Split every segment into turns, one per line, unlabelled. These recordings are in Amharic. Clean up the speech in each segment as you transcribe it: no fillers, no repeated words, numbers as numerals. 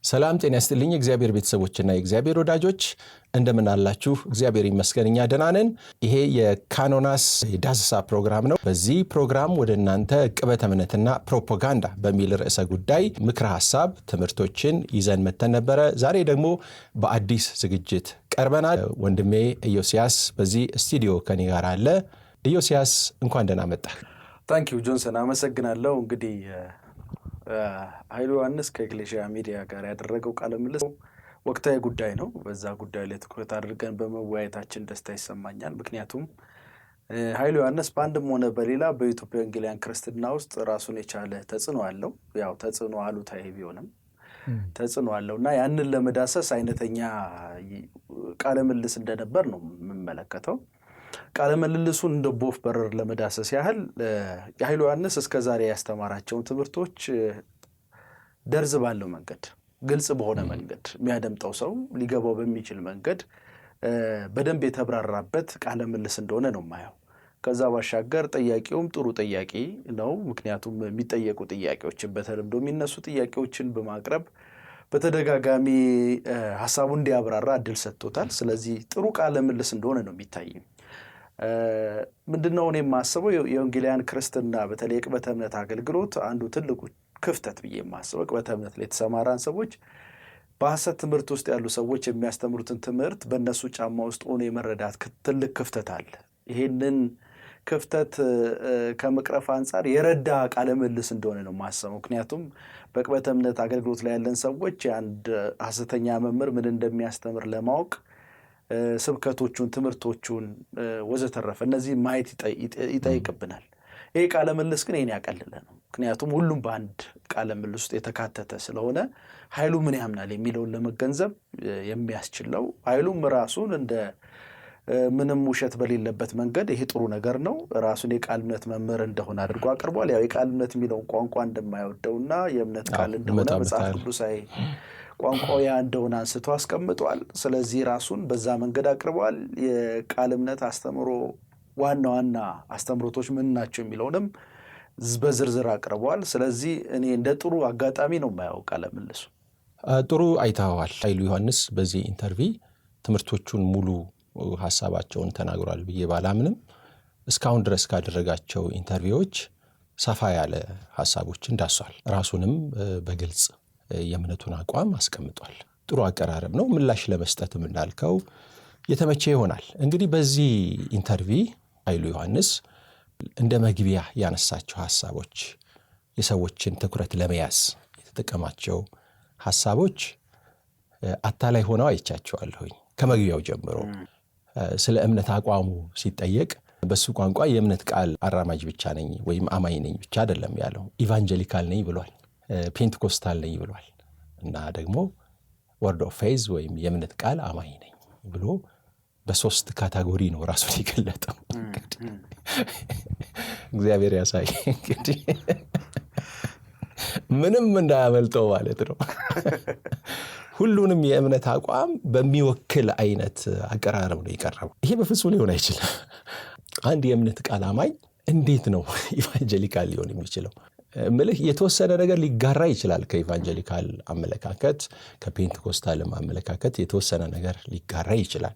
ሰላም ጤና ይስጥልኝ እግዚአብሔር ቤተሰቦችና የእግዚአብሔር ወዳጆች እንደምን አላችሁ? እግዚአብሔር ይመስገን እኛ ደህና ነን። ይሄ የካኖናስ የዳሰሳ ፕሮግራም ነው። በዚህ ፕሮግራም ወደ እናንተ ዕቅበተ እምነትና ፕሮፓጋንዳ በሚል ርዕሰ ጉዳይ ምክረ ሐሳብ ትምህርቶችን ይዘን መተን ነበረ። ዛሬ ደግሞ በአዲስ ዝግጅት ቀርበናል። ወንድሜ ኢዮስያስ በዚህ ስቱዲዮ ከኔ ጋር አለ። ኢዮስያስ እንኳን ደህና መጣህ።
ታንኪዩ ጆንሰን አመሰግናለሁ። እንግዲህ ኃይሉ ዮሐንስ ከኤክሌሲያ ሚዲያ ጋር ያደረገው ቃለ ምልልስ ወቅታዊ ጉዳይ ነው። በዛ ጉዳይ ላይ ትኩረት አድርገን በመወያየታችን ደስታ ይሰማኛል። ምክንያቱም ኃይሉ ዮሐንስ በአንድም ሆነ በሌላ በኢትዮጵያ ወንጌላውያን ክርስትና ውስጥ ራሱን የቻለ ተጽዕኖ አለው። ያው ተጽዕኖ አሉታዊ ቢሆንም ተጽዕኖ አለው እና ያንን ለመዳሰስ አይነተኛ ቃለ ምልልስ እንደነበር ነው የምመለከተው። ቃለ ምልልሱን እንደ ቦፍ በረር ለመዳሰስ ያህል ኃይሉ ዮሐንስ እስከዛሬ ያስተማራቸውን ትምህርቶች ደርዝ ባለው መንገድ ግልጽ በሆነ መንገድ የሚያደምጠው ሰው ሊገባው በሚችል መንገድ በደንብ የተብራራበት ቃለ ምልልስ እንደሆነ ነው የማየው። ከዛ ባሻገር ጥያቄውም ጥሩ ጥያቄ ነው። ምክንያቱም የሚጠየቁ ጥያቄዎችን በተለምዶ የሚነሱ ጥያቄዎችን በማቅረብ በተደጋጋሚ ሐሳቡን እንዲያብራራ እድል ሰጥቶታል። ስለዚህ ጥሩ ቃለ ምልልስ እንደሆነ ነው የሚታየኝ። ምንድነው እኔ የማስበው የወንጌላውያን ክርስትና በተለይ ዕቅበተ እምነት አገልግሎት አንዱ ትልቁ ክፍተት ብዬ የማስበው ዕቅበተ እምነት ላይ የተሰማራን ሰዎች በሐሰት ትምህርት ውስጥ ያሉ ሰዎች የሚያስተምሩትን ትምህርት በእነሱ ጫማ ውስጥ ሆኖ የመረዳት ትልቅ ክፍተት አለ። ይሄንን ክፍተት ከመቅረፍ አንጻር የረዳ ቃለ ምልልስ እንደሆነ ነው የማስበው። ምክንያቱም በዕቅበተ እምነት አገልግሎት ላይ ያለን ሰዎች አንድ ሐሰተኛ መምህር ምን እንደሚያስተምር ለማወቅ ስብከቶቹን፣ ትምህርቶቹን ወዘተረፈ እነዚህ ማየት ይጠይቅብናል። ይሄ ቃለ ምልልስ ግን ይሄን ያቀልለ ነው። ምክንያቱም ሁሉም በአንድ ቃለ ምልልስ ውስጥ የተካተተ ስለሆነ ኃይሉ ምን ያምናል የሚለውን ለመገንዘብ የሚያስችለው ኃይሉም ራሱን እንደ ምንም ውሸት በሌለበት መንገድ ይሄ ጥሩ ነገር ነው ራሱን የቃል እምነት መምህር እንደሆነ አድርጎ አቅርቧል። ያው የቃል እምነት የሚለውን ቋንቋ እንደማይወደውና የእምነት ቃል እንደሆነ መጽሐፍ ቅዱሳዊ ቋንቋው ያ እንደሆነ አንስቶ አስቀምጧል። ስለዚህ ራሱን በዛ መንገድ አቅርቧል። የቃል እምነት አስተምሮ ዋና ዋና አስተምሮቶች ምን ናቸው የሚለውንም በዝርዝር አቅርቧል። ስለዚህ እኔ እንደ ጥሩ አጋጣሚ ነው የማየው ቃለ ምልልሱ።
ጥሩ አይተዋል። ኃይሉ ዮሐንስ በዚህ ኢንተርቪው ትምህርቶቹን ሙሉ ሐሳባቸውን ተናግሯል ብዬ ባላምንም እስካሁን ድረስ ካደረጋቸው ኢንተርቪዎች ሰፋ ያለ ሐሳቦችን ዳሷል። ራሱንም በግልጽ የእምነቱን አቋም አስቀምጧል። ጥሩ አቀራረብ ነው። ምላሽ ለመስጠትም እንዳልከው የተመቸ ይሆናል። እንግዲህ በዚህ ኢንተርቪው ኃይሉ ዮሐንስ እንደ መግቢያ ያነሳቸው ሐሳቦች የሰዎችን ትኩረት ለመያዝ የተጠቀማቸው ሐሳቦች አታላይ ሆነው አይቻቸዋለሁኝ። ከመግቢያው ጀምሮ ስለ እምነት አቋሙ ሲጠየቅ በሱ ቋንቋ የእምነት ቃል አራማጅ ብቻ ነኝ ወይም አማኝ ነኝ ብቻ አይደለም ያለው፣ ኢቫንጀሊካል ነኝ ብሏል፣ ፔንቴኮስታል ነኝ ብሏል እና ደግሞ ወርድ ኦፍ ፌዝ ወይም የእምነት ቃል አማኝ ነኝ ብሎ በሶስት ካታጎሪ ነው ራሱን የገለጠው። እግዚአብሔር ያሳይ እንግዲህ ምንም እንዳያመልጠው ማለት ነው። ሁሉንም የእምነት አቋም በሚወክል አይነት አቀራረብ ነው የቀረበው። ይሄ በፍጹም ሊሆን አይችልም። አንድ የእምነት ቃል አማኝ እንዴት ነው ኢቫንጀሊካል ሊሆን የሚችለው? ምልህ የተወሰነ ነገር ሊጋራ ይችላል ከኢቫንጀሊካል አመለካከት፣ ከፔንቴኮስታልም አመለካከት የተወሰነ ነገር ሊጋራ ይችላል።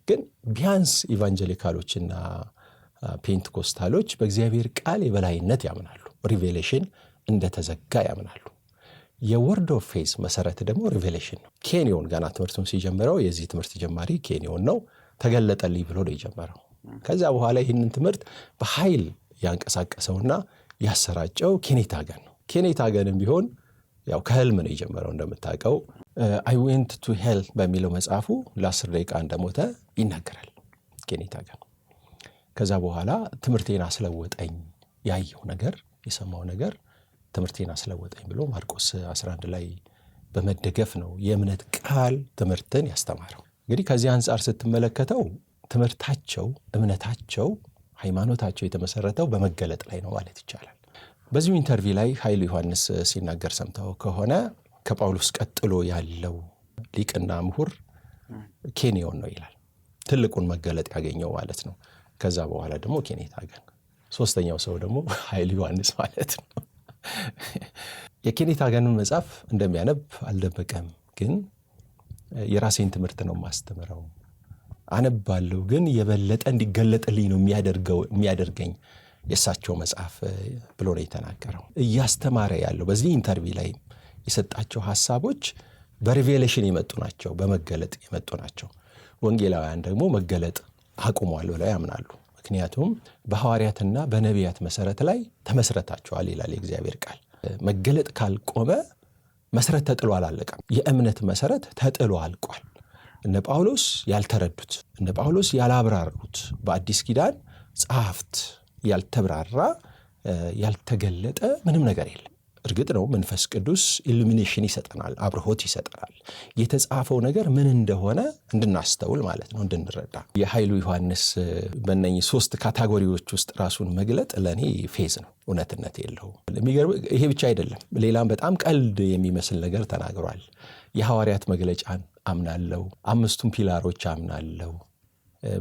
ግን ቢያንስ ኢቫንጀሊካሎችና ፔንቴኮስታሎች በእግዚአብሔር ቃል የበላይነት ያምናሉ። ሪቬሌሽን እንደተዘጋ ያምናሉ። የወርድ ኦፍ ፌዝ መሰረት ደግሞ ሪቬሌሽን ነው። ኬንዮን ገና ትምህርቱን ሲጀምረው የዚህ ትምህርት ጀማሪ ኬንዮን ነው። ተገለጠልኝ ብሎ ነው የጀመረው። ከዛ በኋላ ይህንን ትምህርት በኃይል ያንቀሳቀሰውና ያሰራጨው ኬኔት ሃገን ነው። ኬኔት ሃገንም ቢሆን ያው ከህልም ነው የጀመረው። እንደምታውቀው አይ ዌንት ቱ ሄል በሚለው መጽሐፉ ለ10 ደቂቃ እንደሞተ ይናገራል ኬኔት ሃገን። ከዛ በኋላ ትምህርቴን አስለወጠኝ፣ ያየው ነገር የሰማው ነገር ትምህርቴን አስለወጠኝ ብሎ ማርቆስ 11 ላይ በመደገፍ ነው የእምነት ቃል ትምህርትን ያስተማረው። እንግዲህ ከዚህ አንጻር ስትመለከተው ትምህርታቸው፣ እምነታቸው፣ ሃይማኖታቸው የተመሰረተው በመገለጥ ላይ ነው ማለት ይቻላል። በዚሁ ኢንተርቪው ላይ ኃይሉ ዮሐንስ ሲናገር ሰምተው ከሆነ ከጳውሎስ ቀጥሎ ያለው ሊቅና ምሁር ኬንዮን ነው ይላል። ትልቁን መገለጥ ያገኘው ማለት ነው። ከዛ በኋላ ደግሞ ኬኔት ሃገን፣ ሶስተኛው ሰው ደግሞ ኃይሉ ዮሐንስ ማለት ነው። የኬኔት ሃገንን መጽሐፍ እንደሚያነብ አልደበቀም። ግን የራሴን ትምህርት ነው ማስተምረው፣ አነባለሁ፣ ግን የበለጠ እንዲገለጥልኝ ነው የሚያደርገኝ የእሳቸው መጽሐፍ ብሎ ነው የተናገረው። እያስተማረ ያለው በዚህ ኢንተርቪው ላይ የሰጣቸው ሐሳቦች በሪቬሌሽን የመጡ ናቸው፣ በመገለጥ የመጡ ናቸው። ወንጌላውያን ደግሞ መገለጥ አቁሟል ብለው ያምናሉ። ምክንያቱም በሐዋርያትና በነቢያት መሰረት ላይ ተመስረታቸዋል ይላል የእግዚአብሔር ቃል። መገለጥ ካልቆመ መሰረት ተጥሎ አላለቀም። የእምነት መሰረት ተጥሎ አልቋል። እነ ጳውሎስ ያልተረዱት፣ እነ ጳውሎስ ያላብራሩት፣ በአዲስ ኪዳን ጸሐፍት ያልተብራራ ያልተገለጠ ምንም ነገር የለም። እርግጥ ነው መንፈስ ቅዱስ ኢሉሚኔሽን ይሰጠናል፣ አብርሆት ይሰጠናል። የተጻፈው ነገር ምን እንደሆነ እንድናስተውል ማለት ነው፣ እንድንረዳ። የኃይሉ ዮሐንስ በእነኚህ 3 ካታጎሪዎች ውስጥ ራሱን መግለጥ ለእኔ ፌዝ ነው፣ እውነትነት የለውም። የሚገርም ይሄ ብቻ አይደለም፣ ሌላም በጣም ቀልድ የሚመስል ነገር ተናግሯል። የሐዋርያት መግለጫን አምናለው፣ 5ቱን ፒላሮች አምናለው፣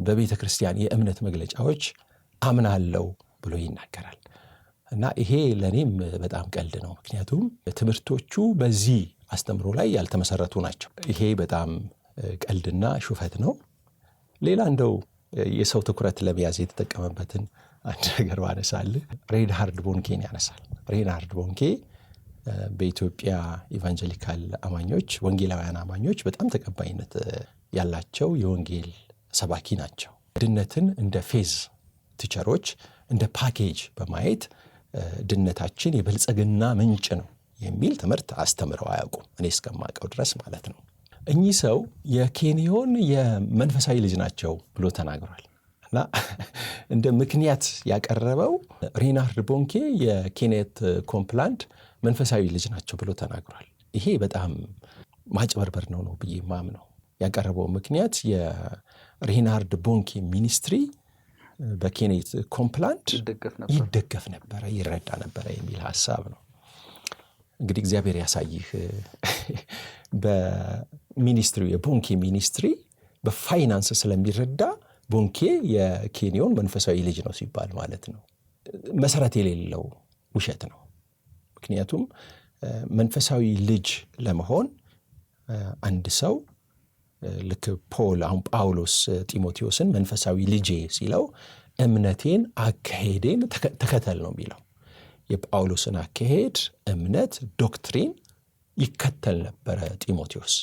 በቤተ ክርስቲያን የእምነት መግለጫዎች አምናለው ብሎ ይናገራል። እና ይሄ ለእኔም በጣም ቀልድ ነው። ምክንያቱም ትምህርቶቹ በዚህ አስተምሮ ላይ ያልተመሰረቱ ናቸው። ይሄ በጣም ቀልድና ሹፈት ነው። ሌላ እንደው የሰው ትኩረት ለመያዝ የተጠቀመበትን አንድ ነገር ባነሳል፣ ሬንሃርድ ቦንኬን ያነሳል። ሬንሃርድ ቦንኬ በኢትዮጵያ ኢቫንጀሊካል አማኞች፣ ወንጌላውያን አማኞች በጣም ተቀባይነት ያላቸው የወንጌል ሰባኪ ናቸው። ድነትን እንደ ፌዝ ቲቸሮች እንደ ፓኬጅ በማየት ድነታችን የብልጽግና ምንጭ ነው የሚል ትምህርት አስተምረው አያውቁም፣ እኔ እስከማውቀው ድረስ ማለት ነው። እኚህ ሰው የኬንዮን የመንፈሳዊ ልጅ ናቸው ብሎ ተናግሯል። እና እንደ ምክንያት ያቀረበው ሬንሃርድ ቦንኬ የኬኔት ኮምፕላንት መንፈሳዊ ልጅ ናቸው ብሎ ተናግሯል። ይሄ በጣም ማጭበርበር ነው ብዬ ማምነው። ያቀረበው ምክንያት የሬንሃርድ ቦንኬ ሚኒስትሪ በኬኔት ኮምፕላንት ይደገፍ ነበረ፣ ይረዳ ነበረ የሚል ሐሳብ ነው። እንግዲህ እግዚአብሔር ያሳይህ። በሚኒስትሪ የቦንኬ ሚኒስትሪ በፋይናንስ ስለሚረዳ ቦንኬ የኬንዮን መንፈሳዊ ልጅ ነው ሲባል ማለት ነው መሰረት የሌለው ውሸት ነው። ምክንያቱም መንፈሳዊ ልጅ ለመሆን አንድ ሰው ልክ አሁን ጳውሎስ ጢሞቴዎስን መንፈሳዊ ልጄ ሲለው እምነቴን፣ አካሄዴን ተከተል ነው የሚለው። የጳውሎስን አካሄድ፣ እምነት፣ ዶክትሪን ይከተል ነበረ ጢሞቴዎስ።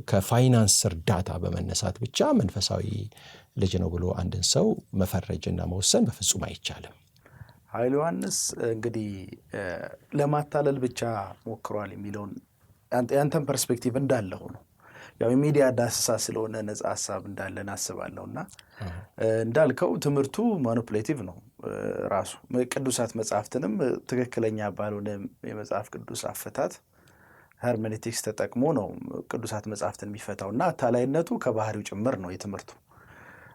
ከፋይናንስ እርዳታ በመነሳት ብቻ መንፈሳዊ ልጅ ነው ብሎ አንድን ሰው መፈረጅና መወሰን በፍጹም አይቻልም።
ኃይሉ ዮሐንስ እንግዲህ ለማታለል ብቻ ሞክሯል የሚለውን ያንተን ፐርስፔክቲቭ እንዳለ ሆኖ ያው የሚዲያ ዳሰሳ ስለሆነ ነጻ ሐሳብ እንዳለን አስባለሁና እንዳልከው ትምህርቱ ማኒፑሌቲቭ ነው። ራሱ ቅዱሳት መጽሐፍትንም ትክክለኛ ባልሆነ የመጽሐፍ ቅዱስ አፈታት ሄርሜኔቲክስ ተጠቅሞ ነው ቅዱሳት መጽሐፍትን የሚፈታውና አታላይነቱ ከባህሪው ጭምር ነው የትምህርቱ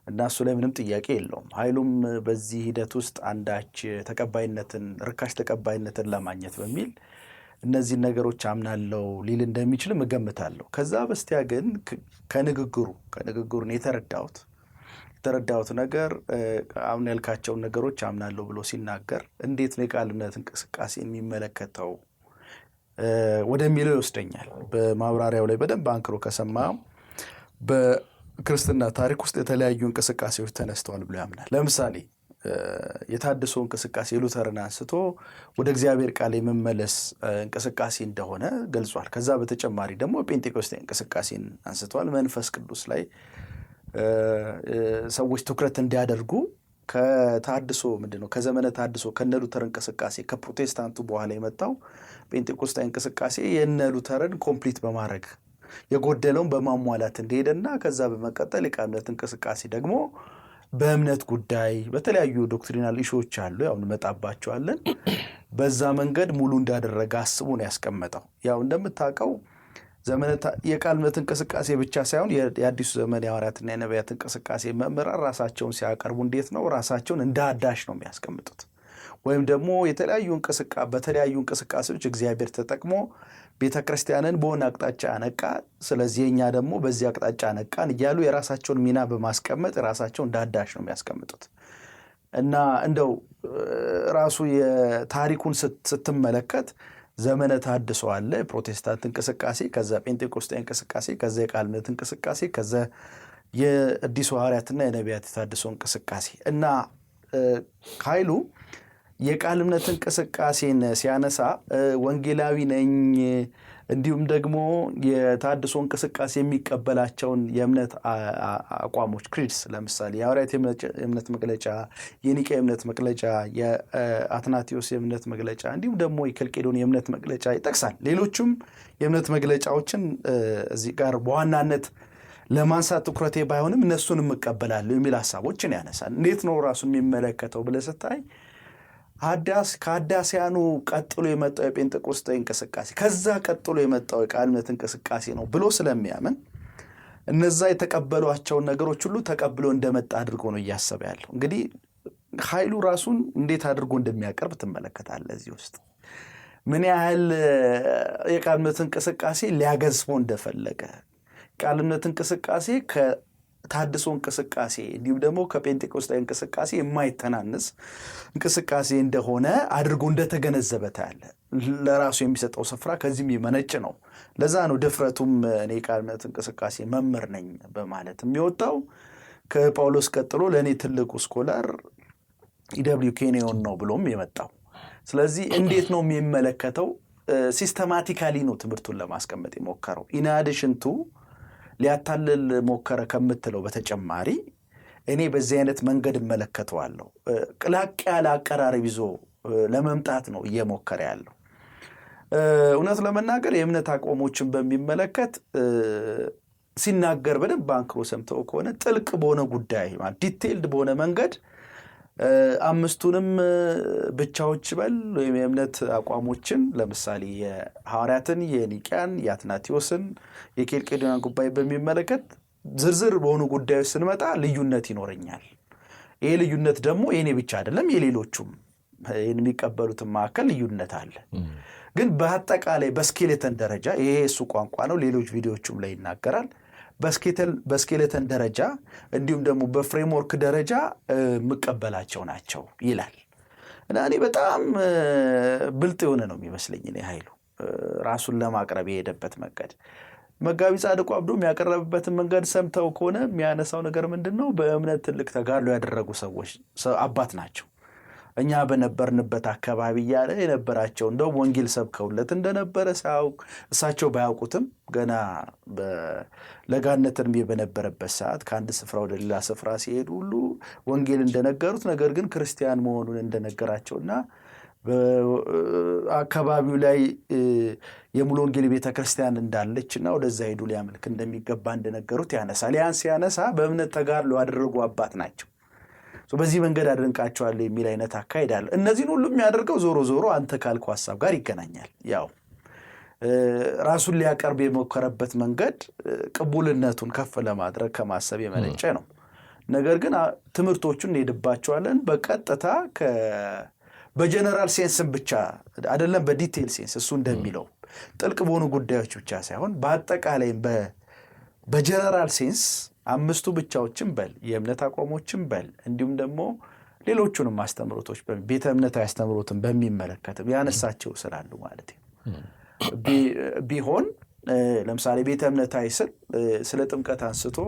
እና እሱ ላይ ምንም ጥያቄ የለውም። ኃይሉም በዚህ ሂደት ውስጥ አንዳች ተቀባይነትን፣ ርካሽ ተቀባይነትን ለማግኘት በሚል እነዚህን ነገሮች አምናለው ሊል እንደሚችል እገምታለሁ። ከዛ በስቲያ ግን ከንግግሩን የተረዳሁት ነገር አሁን ያልካቸውን ነገሮች አምናለሁ ብሎ ሲናገር እንዴት ነው የቃል እምነት እንቅስቃሴ የሚመለከተው ወደሚለው ይወስደኛል። በማብራሪያው ላይ በደንብ አንክሮ ከሰማ በክርስትና ታሪክ ውስጥ የተለያዩ እንቅስቃሴዎች ተነስተዋል ብሎ ያምናል። ለምሳሌ የታድሶ እንቅስቃሴ ሉተርን አንስቶ ወደ እግዚአብሔር ቃል የመመለስ እንቅስቃሴ እንደሆነ ገልጿል። ከዛ በተጨማሪ ደግሞ ጴንጤቆስጤ እንቅስቃሴን አንስተዋል። መንፈስ ቅዱስ ላይ ሰዎች ትኩረት እንዲያደርጉ ከታድሶ ከዘመነ ታድሶ ከነ ሉተር እንቅስቃሴ ከፕሮቴስታንቱ በኋላ የመጣው ጴንጤቆስጤ እንቅስቃሴ የነ ሉተርን ኮምፕሊት በማድረግ የጎደለውን በማሟላት እንደሄደና ከዛ በመቀጠል የቃል እምነት እንቅስቃሴ ደግሞ በእምነት ጉዳይ በተለያዩ ዶክትሪናል ኢሹዎች አሉ፣ ያው እንመጣባቸዋለን። በዛ መንገድ ሙሉ እንዳደረገ አስቡ ነው ያስቀመጠው። ያው እንደምታውቀው የቃል እምነት እንቅስቃሴ ብቻ ሳይሆን የአዲሱ ዘመን የሐዋርያትና የነቢያት እንቅስቃሴ መምህራን ራሳቸውን ሲያቀርቡ እንዴት ነው ራሳቸውን እንደ አዳሽ ነው የሚያስቀምጡት። ወይም ደግሞ በተለያዩ እንቅስቃሴዎች እግዚአብሔር ተጠቅሞ ቤተ ክርስቲያንን በሆነ አቅጣጫ አነቃ፣ ስለዚህ እኛ ደግሞ በዚህ አቅጣጫ አነቃን እያሉ የራሳቸውን ሚና በማስቀመጥ ራሳቸውን እንዳዳሽ ነው የሚያስቀምጡት። እና እንደው ራሱ የታሪኩን ስትመለከት ዘመነ ተሐድሶ አለ፣ ፕሮቴስታንት እንቅስቃሴ፣ ከዛ ጴንጤቆስጤ እንቅስቃሴ፣ ከዛ የቃል እምነት እንቅስቃሴ፣ ከዛ የአዲሱ ሐዋርያትና የነቢያት የተሐድሶ እንቅስቃሴ እና ኃይሉ የቃል እምነት እንቅስቃሴን ሲያነሳ ወንጌላዊ ነኝ እንዲሁም ደግሞ የተሐድሶ እንቅስቃሴ የሚቀበላቸውን የእምነት አቋሞች ክሪድስ፣ ለምሳሌ የሐዋርያት የእምነት መግለጫ፣ የኒቅያ የእምነት መግለጫ፣ የአትናቴዎስ የእምነት መግለጫ እንዲሁም ደግሞ የከልቄዶን የእምነት መግለጫ ይጠቅሳል። ሌሎችም የእምነት መግለጫዎችን እዚህ ጋር በዋናነት ለማንሳት ትኩረቴ ባይሆንም እነሱንም እቀበላለሁ የሚል ሀሳቦችን ያነሳል። እንዴት ነው ራሱን የሚመለከተው ብለህ ስታይ ከአዳሲያኑ ቀጥሎ የመጣው የጴንጤቆስጤ እንቅስቃሴ ከዛ ቀጥሎ የመጣው የቃል እምነት እንቅስቃሴ ነው ብሎ ስለሚያምን እነዛ የተቀበሏቸውን ነገሮች ሁሉ ተቀብሎ እንደመጣ አድርጎ ነው እያሰበ ያለው። እንግዲህ ኃይሉ ራሱን እንዴት አድርጎ እንደሚያቀርብ ትመለከታለህ። እዚህ ውስጥ ምን ያህል የቃል እምነት እንቅስቃሴ ሊያገዝፈው እንደፈለገ፣ ቃል እምነት እንቅስቃሴ ከታድሶ እንቅስቃሴ እንዲሁም ደግሞ ከጴንጤቆስጤ እንቅስቃሴ የማይተናነስ እንቅስቃሴ እንደሆነ አድርጎ እንደተገነዘበ ታያለ። ለራሱ የሚሰጠው ስፍራ ከዚህም የመነጭ ነው። ለዛ ነው ድፍረቱም እኔ ቃል እምነት እንቅስቃሴ መምህር ነኝ በማለት የሚወጣው። ከጳውሎስ ቀጥሎ ለእኔ ትልቁ ስኮላር ኢደብሊው ኬንዮን ነው ብሎም የመጣው። ስለዚህ እንዴት ነው የሚመለከተው? ሲስተማቲካሊ ነው ትምህርቱን ለማስቀመጥ የሞከረው። ኢናዲሽንቱ ሊያታልል ሞከረ ከምትለው በተጨማሪ እኔ በዚህ አይነት መንገድ እመለከተዋለሁ። ቅላቅ ያለ አቀራረብ ይዞ ለመምጣት ነው እየሞከረ ያለው። እውነት ለመናገር የእምነት አቋሞችን በሚመለከት ሲናገር በደንብ አንክሮ ሰምተው ከሆነ ጥልቅ በሆነ ጉዳይ ዲቴይልድ በሆነ መንገድ አምስቱንም ብቻዎች በል ወይም የእምነት አቋሞችን ለምሳሌ የሐዋርያትን፣ የኒቅያን፣ የአትናቴዎስን፣ የኬልቄዶንን ጉባኤ በሚመለከት ዝርዝር በሆኑ ጉዳዮች ስንመጣ ልዩነት ይኖረኛል። ይሄ ልዩነት ደግሞ የኔ ብቻ አይደለም፣ የሌሎቹም የሚቀበሉትን መካከል ልዩነት አለ። ግን በአጠቃላይ በስኬሌተን ደረጃ ይሄ እሱ ቋንቋ ነው፣ ሌሎች ቪዲዮዎቹም ላይ ይናገራል። በስኬሌተን ደረጃ እንዲሁም ደግሞ በፍሬምወርክ ደረጃ የምቀበላቸው ናቸው ይላል። እና እኔ በጣም ብልጥ የሆነ ነው የሚመስለኝ እኔ ኃይሉ ራሱን ለማቅረብ የሄደበት መንገድ። መጋቢ ጻድቁ አብዶም ያቀረበበትን መንገድ ሰምተው ከሆነ የሚያነሳው ነገር ምንድን ነው? በእምነት ትልቅ ተጋድሎ ያደረጉ ሰዎች አባት ናቸው። እኛ በነበርንበት አካባቢ እያለ የነበራቸው እንደውም ወንጌል ሰብከውለት እንደነበረ እሳቸው ባያውቁትም ገና በለጋነት እድሜ በነበረበት ሰዓት ከአንድ ስፍራ ወደ ሌላ ስፍራ ሲሄዱ ሁሉ ወንጌል እንደነገሩት፣ ነገር ግን ክርስቲያን መሆኑን እንደነገራቸውና በአካባቢው ላይ የሙሉ ወንጌል ቤተ ክርስቲያን እንዳለችና ወደዛ ሄዱ ሊያመልክ እንደሚገባ እንደነገሩት ያነሳል። ያን ሲያነሳ በእምነት ተጋድሎ ያደረጉ አባት ናቸው። በዚህ መንገድ አድንቃቸዋለሁ የሚል አይነት አካሄድ አለ። እነዚህን ሁሉ የሚያደርገው ዞሮ ዞሮ አንተ ካልከው ሀሳብ ጋር ይገናኛል። ያው ራሱን ሊያቀርብ የሞከረበት መንገድ ቅቡልነቱን ከፍ ለማድረግ ከማሰብ የመነጨ ነው። ነገር ግን ትምህርቶቹን እንሄድባቸዋለን በቀጥታ በጀነራል ሴንስም ብቻ አይደለም፣ በዲቴይል ሴንስ እሱ እንደሚለው ጥልቅ በሆኑ ጉዳዮች ብቻ ሳይሆን በአጠቃላይም በጀነራል ሴንስ አምስቱ ብቻዎችን በል የእምነት አቋሞችን በል እንዲሁም ደግሞ ሌሎቹንም አስተምሮቶች ቤተ እምነታዊ አስተምሮትን በሚመለከትም ያነሳቸው ስላሉ ማለት ነው ቢሆን ለምሳሌ ቤተ እምነታዊ ስለ ጥምቀት አንስቶ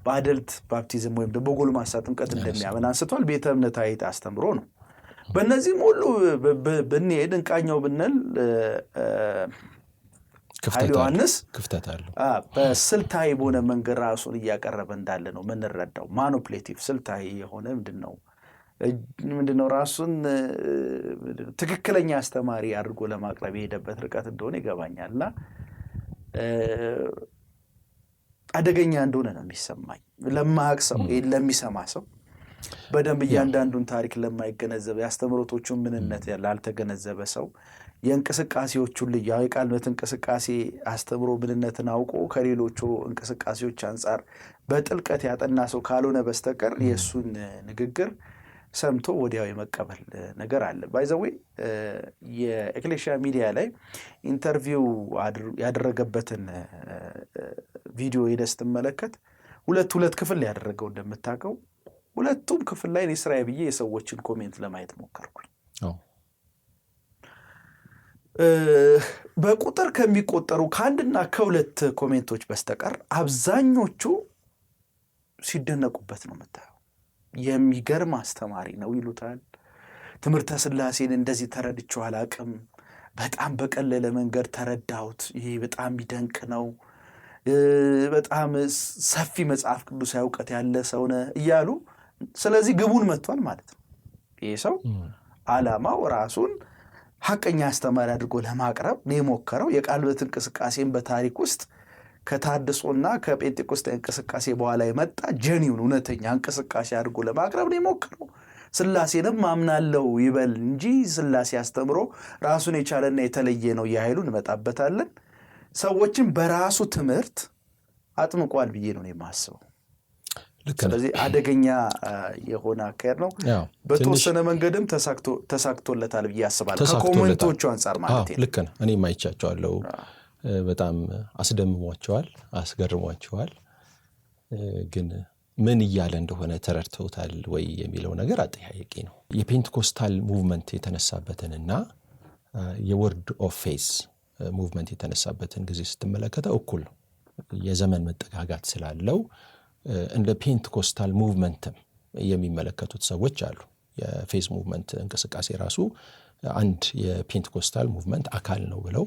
በአደልት ባፕቲዝም ወይም ደግሞ ጎልማሳ ጥምቀት እንደሚያምን አንስቷል። ቤተ እምነታዊ አስተምሮ ነው። በእነዚህም ሁሉ ብንሄድ እንቃኛው ብንል ኃይሉ ዮሐንስ
ክፍተት አለው።
በስልታዊ በሆነ መንገድ ራሱን እያቀረበ እንዳለ ነው የምንረዳው። ማኒፑሌቲቭ ስልታዊ የሆነ ምንድነው ራሱን ትክክለኛ አስተማሪ አድርጎ ለማቅረብ የሄደበት ርቀት እንደሆነ ይገባኛል። እና አደገኛ እንደሆነ ነው የሚሰማኝ ለማያውቅ ሰው፣ ለሚሰማ ሰው በደንብ እያንዳንዱን ታሪክ ለማይገነዘበ የአስተምሮቶቹን ምንነት ላልተገነዘበ ሰው የእንቅስቃሴዎቹን ልያው የቃል እምነት እንቅስቃሴ አስተምሮ ምንነትን አውቆ ከሌሎቹ እንቅስቃሴዎች አንጻር በጥልቀት ያጠና ሰው ካልሆነ በስተቀር የእሱን ንግግር ሰምቶ ወዲያው የመቀበል ነገር አለ። ባይ ዘ ዌይ የኤክሌሲያ ሚዲያ ላይ ኢንተርቪው ያደረገበትን ቪዲዮ ሄደህ ስትመለከት ሁለት ክፍል ያደረገው እንደምታውቀው፣ ሁለቱም ክፍል ላይ እኔ ስራዬ ብዬ የሰዎችን ኮሜንት ለማየት ሞከርኩኝ። በቁጥር ከሚቆጠሩ ከአንድና ከሁለት ኮሜንቶች በስተቀር አብዛኞቹ ሲደነቁበት ነው የምታየው። የሚገርም አስተማሪ ነው ይሉታል። ትምህርተ ሥላሴን እንደዚህ ተረድቼው አላቅም፣ በጣም በቀለለ መንገድ ተረዳሁት፣ ይሄ በጣም የሚደንቅ ነው፣ በጣም ሰፊ መጽሐፍ ቅዱሳዊ እውቀት ያለ ሰው ነህ እያሉ፣ ስለዚህ ግቡን መጥቷል ማለት ነው። ይሄ ሰው ዓላማው ራሱን ሐቀኛ አስተማሪ አድርጎ ለማቅረብ ነው የሞከረው። የቃል ምት እንቅስቃሴን በታሪክ ውስጥ ከታድሶና ከጴንጤቆስጣዊ እንቅስቃሴ በኋላ የመጣ ጀኒውን እውነተኛ እንቅስቃሴ አድርጎ ለማቅረብ ነው የሞከረው። ሥላሴንም አምናለው ይበል እንጂ ሥላሴ አስተምሮ ራሱን የቻለና የተለየ ነው የኃይሉ እንመጣበታለን። ሰዎችን በራሱ ትምህርት አጥምቋል ብዬ ነው የማስበው። ስለዚህ አደገኛ የሆነ አካሄድ ነው። በተወሰነ መንገድም ተሳክቶለታል ብዬ አስባለሁ፣ ከኮሜንቶቹ አንጻር ማለት ነው።
ልክ ነው። እኔም አይቻቸዋለሁ። በጣም አስደምሟቸዋል፣ አስገርሟቸዋል። ግን ምን እያለ እንደሆነ ተረድተውታል ወይ የሚለው ነገር አጠያያቂ ነው። የፔንቴኮስታል ሙቭመንት የተነሳበትንና የወርድ ኦፍ ፌዝ ሙቭመንት የተነሳበትን ጊዜ ስትመለከተው እኩል ነው። የዘመን መጠጋጋት ስላለው እንደ ፔንቴኮስታል ሙቭመንትም የሚመለከቱት ሰዎች አሉ። የፌዝ ሙቭመንት እንቅስቃሴ ራሱ አንድ የፔንቴኮስታል ሙቭመንት አካል ነው ብለው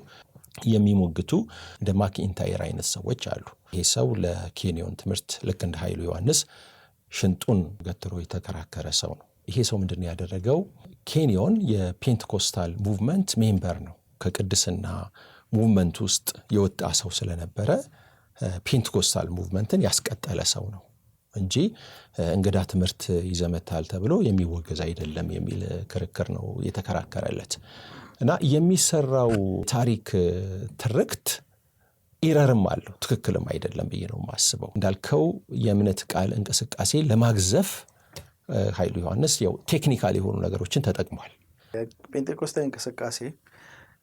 የሚሞግቱ እንደ ማክኢንታየር አይነት ሰዎች አሉ። ይሄ ሰው ለኬንዮን ትምህርት ልክ እንደ ኃይሉ ዮሐንስ ሽንጡን ገትሮ የተከራከረ ሰው ነው። ይሄ ሰው ምንድን ያደረገው? ኬንዮን የፔንቴኮስታል ሙቭመንት ሜምበር ነው። ከቅድስና ሙቭመንት ውስጥ የወጣ ሰው ስለነበረ ፔንቴኮስታል ሙቭመንትን ያስቀጠለ ሰው ነው እንጂ እንግዳ ትምህርት ይዘመታል ተብሎ የሚወገዝ አይደለም የሚል ክርክር ነው የተከራከረለት። እና የሚሰራው ታሪክ ትርክት ኢረርም አለው፣ ትክክልም አይደለም ብዬ ነው የማስበው። እንዳልከው የእምነት ቃል እንቅስቃሴ ለማግዘፍ ኃይሉ ዮሐንስ ያው ቴክኒካል የሆኑ ነገሮችን ተጠቅሟል።
ጴንጤቆስጣዊ እንቅስቃሴ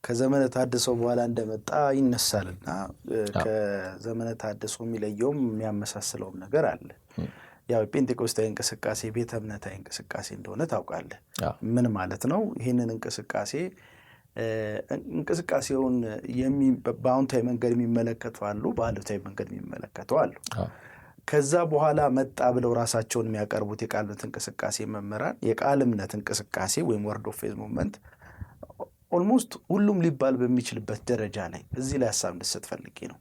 ከዘመነ ታድሶ በኋላ እንደመጣ ይነሳልና ከዘመነ ታድሶ የሚለየውም የሚያመሳስለውም ነገር አለ። ያው ጴንጤቆስጣዊ እንቅስቃሴ ቤተ እምነታዊ እንቅስቃሴ እንደሆነ ታውቃለህ። ምን ማለት ነው? ይህንን እንቅስቃሴውን በአዎንታዊ መንገድ የሚመለከቱ አሉ፣ በአሉታዊ መንገድ የሚመለከቱ አሉ። ከዛ በኋላ መጣ ብለው ራሳቸውን የሚያቀርቡት የቃል እምነት እንቅስቃሴ መምህራን የቃል እምነት እንቅስቃሴ ወይም ወርድ ኦፍ ፌዝ ሙቭመንት ኦልሞስት ሁሉም ሊባል በሚችልበት ደረጃ ላይ እዚህ ላይ ሀሳብ እንድሰጥ ፈልጌ ነው።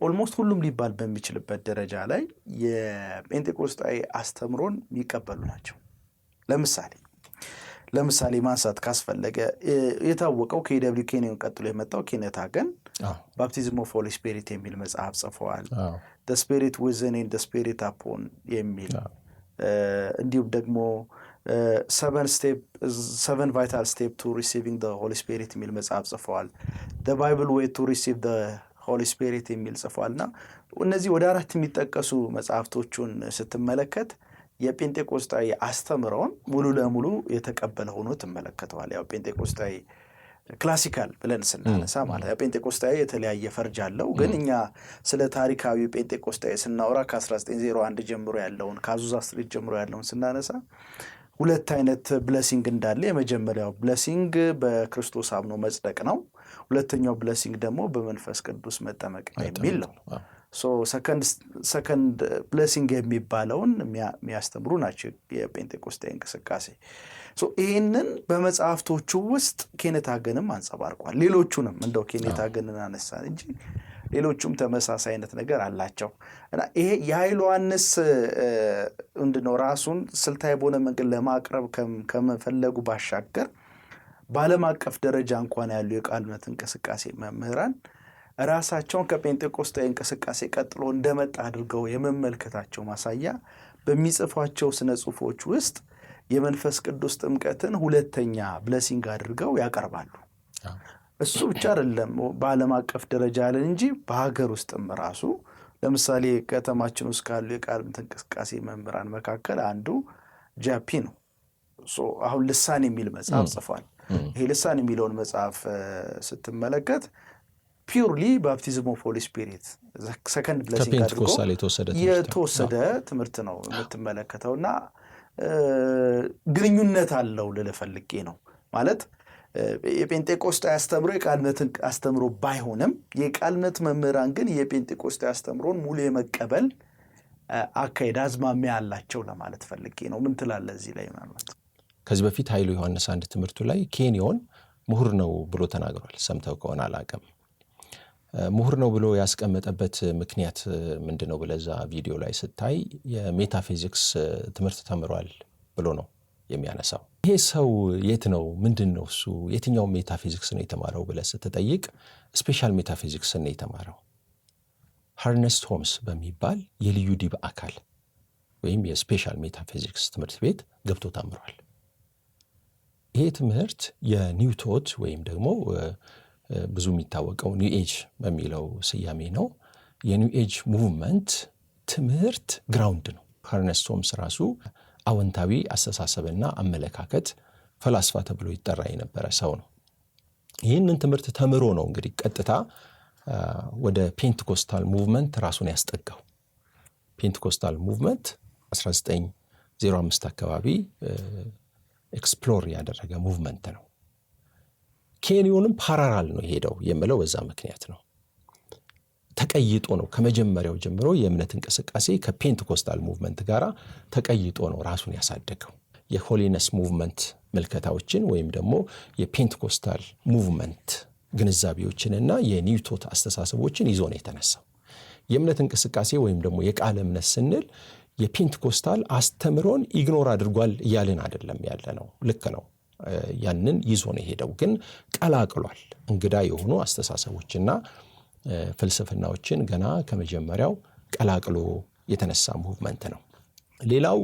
ኦልሞስት ሁሉም ሊባል በሚችልበት ደረጃ ላይ የጴንጤቆስጣዊ አስተምሮን የሚቀበሉ ናቸው። ለምሳሌ ማንሳት ካስፈለገ የታወቀው ከኤ.ደብሊው ኬንዮን ቀጥሎ የመጣው ኬኔት ሃገን ባፕቲዝም ኦፍ ሆሊ ስፒሪት የሚል መጽሐፍ ጽፈዋል። ዘ ስፒሪት ዊዝን ኤንድ ዘ ስፒሪት አፖን የሚል እንዲሁም ደግሞ seven vital step to receiving the Holy Spirit የሚል መጽሐፍ ጽፈዋል። the Bible way to receive the Holy Spirit የሚል ጽፈዋልና እነዚህ ወደ 4 የሚጠቀሱ መጽሐፍቶቹን ስትመለከት የጴንጤቆስጣዊ አስተምሮን ሙሉ ለሙሉ የተቀበለ ሆኖ ትመለከተዋል። ያው ጴንጤቆስጣዊ ክላሲካል ብለን ስናነሳ ማለት ጴንጤቆስጣዊ የተለያየ ፈርጅ አለው። ግን እኛ ስለ ታሪካዊ ጴንጤቆስጣዊ ስናወራ ከ1901 ጀምሮ ያለውን ከአዙዛ ስትሪት ጀምሮ ያለውን ስናነሳ ሁለት አይነት ብለሲንግ እንዳለ፣ የመጀመሪያው ብለሲንግ በክርስቶስ አምኖ መጽደቅ ነው። ሁለተኛው ብለሲንግ ደግሞ በመንፈስ ቅዱስ መጠመቅ የሚል ነው። ሰከንድ ብለሲንግ የሚባለውን የሚያስተምሩ ናቸው የጴንጤቆስጣዊ እንቅስቃሴ። ይህንን በመጽሐፍቶቹ ውስጥ ኬኔት ሃገንም አንጸባርቋል። ሌሎቹንም እንደው ኬኔት ሃገንን አነሳን እንጂ ሌሎቹም ተመሳሳይ አይነት ነገር አላቸው። እና ይሄ የኃይሉ ዮሐንስ እንድነው ራሱን ስልታዊ በሆነ መንገድ ለማቅረብ ከመፈለጉ ባሻገር በዓለም አቀፍ ደረጃ እንኳን ያሉ የቃል እምነት እንቅስቃሴ መምህራን ራሳቸውን ከጴንጤቆስጣዊ እንቅስቃሴ ቀጥሎ እንደመጣ አድርገው የመመልከታቸው ማሳያ በሚጽፏቸው ስነ ጽሁፎች ውስጥ የመንፈስ ቅዱስ ጥምቀትን ሁለተኛ ብለሲንግ አድርገው ያቀርባሉ። እሱ ብቻ አይደለም በዓለም አቀፍ ደረጃ ያለን እንጂ በሀገር ውስጥም ራሱ ለምሳሌ ከተማችን ውስጥ ካሉ የቃል እምነት እንቅስቃሴ መምህራን መካከል አንዱ ጃፒ ነው። አሁን ልሳን የሚል መጽሐፍ ጽፏል። ይሄ ልሳን የሚለውን መጽሐፍ ስትመለከት ፒውርሊ ባፕቲዝም ኦፍ ሆሊ ስፒሪት ሰከንድ ብለሲንግ አድርጎ የተወሰደ ትምህርት ነው የምትመለከተው እና ግንኙነት አለው ልልህ ፈልጌ ነው። ማለት የጴንጤቆስጣዊ አስተምሮ የቃልነትን አስተምሮ ባይሆንም የቃልነት መምህራን ግን የጴንጤቆስጣዊ አስተምሮን ሙሉ የመቀበል አካሄድ አዝማሚያ አላቸው ለማለት ፈልጌ ነው። ምን ትላለህ እዚህ ላይ? ምናልባት
ከዚህ በፊት ኃይሉ ዮሐንስ አንድ ትምህርቱ ላይ ኬንዮን ምሁር ነው ብሎ ተናግሯል። ሰምተው ከሆነ አላውቅም። ምሁር ነው ብሎ ያስቀመጠበት ምክንያት ምንድነው ብለዛ ቪዲዮ ላይ ስታይ የሜታፊዚክስ ትምህርት ተምሯል ብሎ ነው የሚያነሳው። ይሄ ሰው የት ነው ምንድነው እሱ የትኛው ሜታፊዚክስ ነው የተማረው ብለህ ስትጠይቅ ስፔሻል ሜታፊዚክስ ነው የተማረው። ሃርነስት ሆምስ በሚባል የልዩ ዲብ አካል ወይም የስፔሻል ሜታፊዚክስ ትምህርት ቤት ገብቶ ተምሯል። ይሄ ትምህርት የኒው ቶት ወይም ደግሞ ብዙ የሚታወቀው ኒው ኤጅ በሚለው ስያሜ ነው። የኒው ኤጅ ሙቭመንት ትምህርት ግራውንድ ነው። ሃርነስት ሆምስ ራሱ አዎንታዊ አስተሳሰብና አመለካከት ፈላስፋ ተብሎ ይጠራ የነበረ ሰው ነው። ይህንን ትምህርት ተምሮ ነው እንግዲህ ቀጥታ ወደ ፔንትኮስታል ሙቭመንት ራሱን ያስጠጋው። ፔንትኮስታል ሙቭመንት 1905 አካባቢ ኤክስፕሎር ያደረገ ሙቭመንት ነው። ኬንዮንም ፓራራል ነው የሄደው የምለው በዛ ምክንያት ነው። ተቀይጦ ነው ከመጀመሪያው ጀምሮ የእምነት እንቅስቃሴ ከፔንትኮስታል ሙቭመንት ጋር ተቀይጦ ነው ራሱን ያሳደገው። የሆሊነስ ሙቭመንት ምልከታዎችን ወይም ደግሞ የፔንትኮስታል ሙቭመንት ግንዛቤዎችንና የኒው ቶት አስተሳሰቦችን ይዞ ነው የተነሳው። የእምነት እንቅስቃሴ ወይም ደግሞ የቃል እምነት ስንል የፔንትኮስታል አስተምሮን ኢግኖር አድርጓል እያልን አይደለም ያለ ነው። ልክ ነው። ያንን ይዞ ነው የሄደው፣ ግን ቀላቅሏል። እንግዳ የሆኑ አስተሳሰቦችና ፍልስፍናዎችን ገና ከመጀመሪያው ቀላቅሎ የተነሳ ሙቭመንት ነው። ሌላው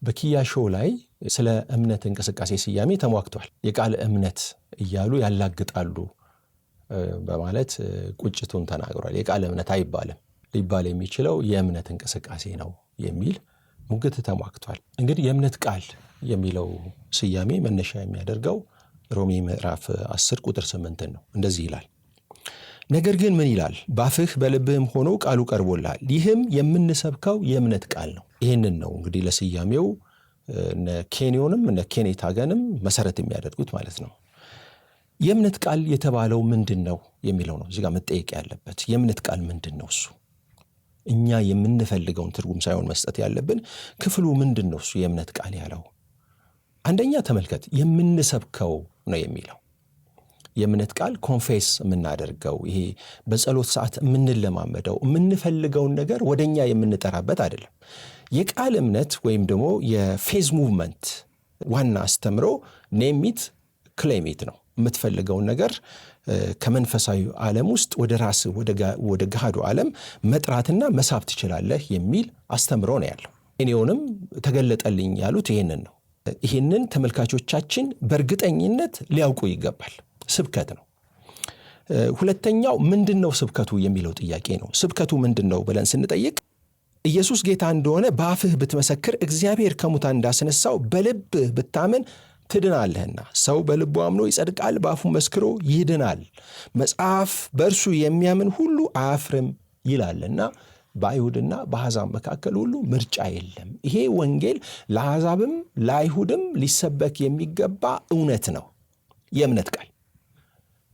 በኪያ ሾው ላይ ስለ እምነት እንቅስቃሴ ስያሜ ተሟግቷል። የቃል እምነት እያሉ ያላግጣሉ በማለት ቁጭቱን ተናግሯል። የቃል እምነት አይባልም፣ ሊባል የሚችለው የእምነት እንቅስቃሴ ነው የሚል ሙግት ተሟግቷል። እንግዲህ የእምነት ቃል የሚለው ስያሜ መነሻ የሚያደርገው ሮሜ ምዕራፍ 10 ቁጥር 8 ነው። እንደዚህ ይላል፣ ነገር ግን ምን ይላል? ባፍህ በልብህም ሆኖ ቃሉ ቀርቦልሃል፣ ይህም የምንሰብከው የእምነት ቃል ነው። ይህንን ነው እንግዲህ ለስያሜው እነ ኬንዮንም እነ ኬኔት ሃገንም መሰረት የሚያደርጉት ማለት ነው። የእምነት ቃል የተባለው ምንድን ነው የሚለው ነው እዚህ ጋር መጠየቅ ያለበት። የእምነት ቃል ምንድን ነው? እሱ እኛ የምንፈልገውን ትርጉም ሳይሆን መስጠት ያለብን ክፍሉ ምንድን ነው እሱ የእምነት ቃል ያለው። አንደኛ ተመልከት፣ የምንሰብከው ነው የሚለው። የእምነት ቃል ኮንፌስ የምናደርገው፣ ይሄ በጸሎት ሰዓት የምንለማመደው፣ የምንፈልገውን ነገር ወደኛ የምንጠራበት አይደለም። የቃል እምነት ወይም ደግሞ የፌዝ ሙቭመንት ዋና አስተምሮ ኔሚት ክሌሚት ነው። የምትፈልገውን ነገር ከመንፈሳዊ ዓለም ውስጥ ወደ ራስ ወደ ገሃዱ ዓለም መጥራትና መሳብ ትችላለህ የሚል አስተምሮ ነው ያለው። ኬንዮንም ተገለጠልኝ ያሉት ይሄንን ነው። ይሄንን ተመልካቾቻችን በእርግጠኝነት ሊያውቁ ይገባል። ስብከት ነው። ሁለተኛው ምንድነው ስብከቱ የሚለው ጥያቄ ነው። ስብከቱ ምንድነው ብለን ስንጠይቅ ኢየሱስ ጌታ እንደሆነ በአፍህ ብትመሰክር፣ እግዚአብሔር ከሙታን እንዳስነሳው በልብህ ብታምን ትድናለህና፣ ሰው በልቡ አምኖ ይጸድቃል፣ በአፉ መስክሮ ይድናል። መጽሐፍ በእርሱ የሚያምን ሁሉ አያፍርም ይላልና በአይሁድና በአሕዛብ መካከል ሁሉ ምርጫ የለም። ይሄ ወንጌል ለአሕዛብም ለአይሁድም ሊሰበክ የሚገባ እውነት ነው። የእምነት ቃል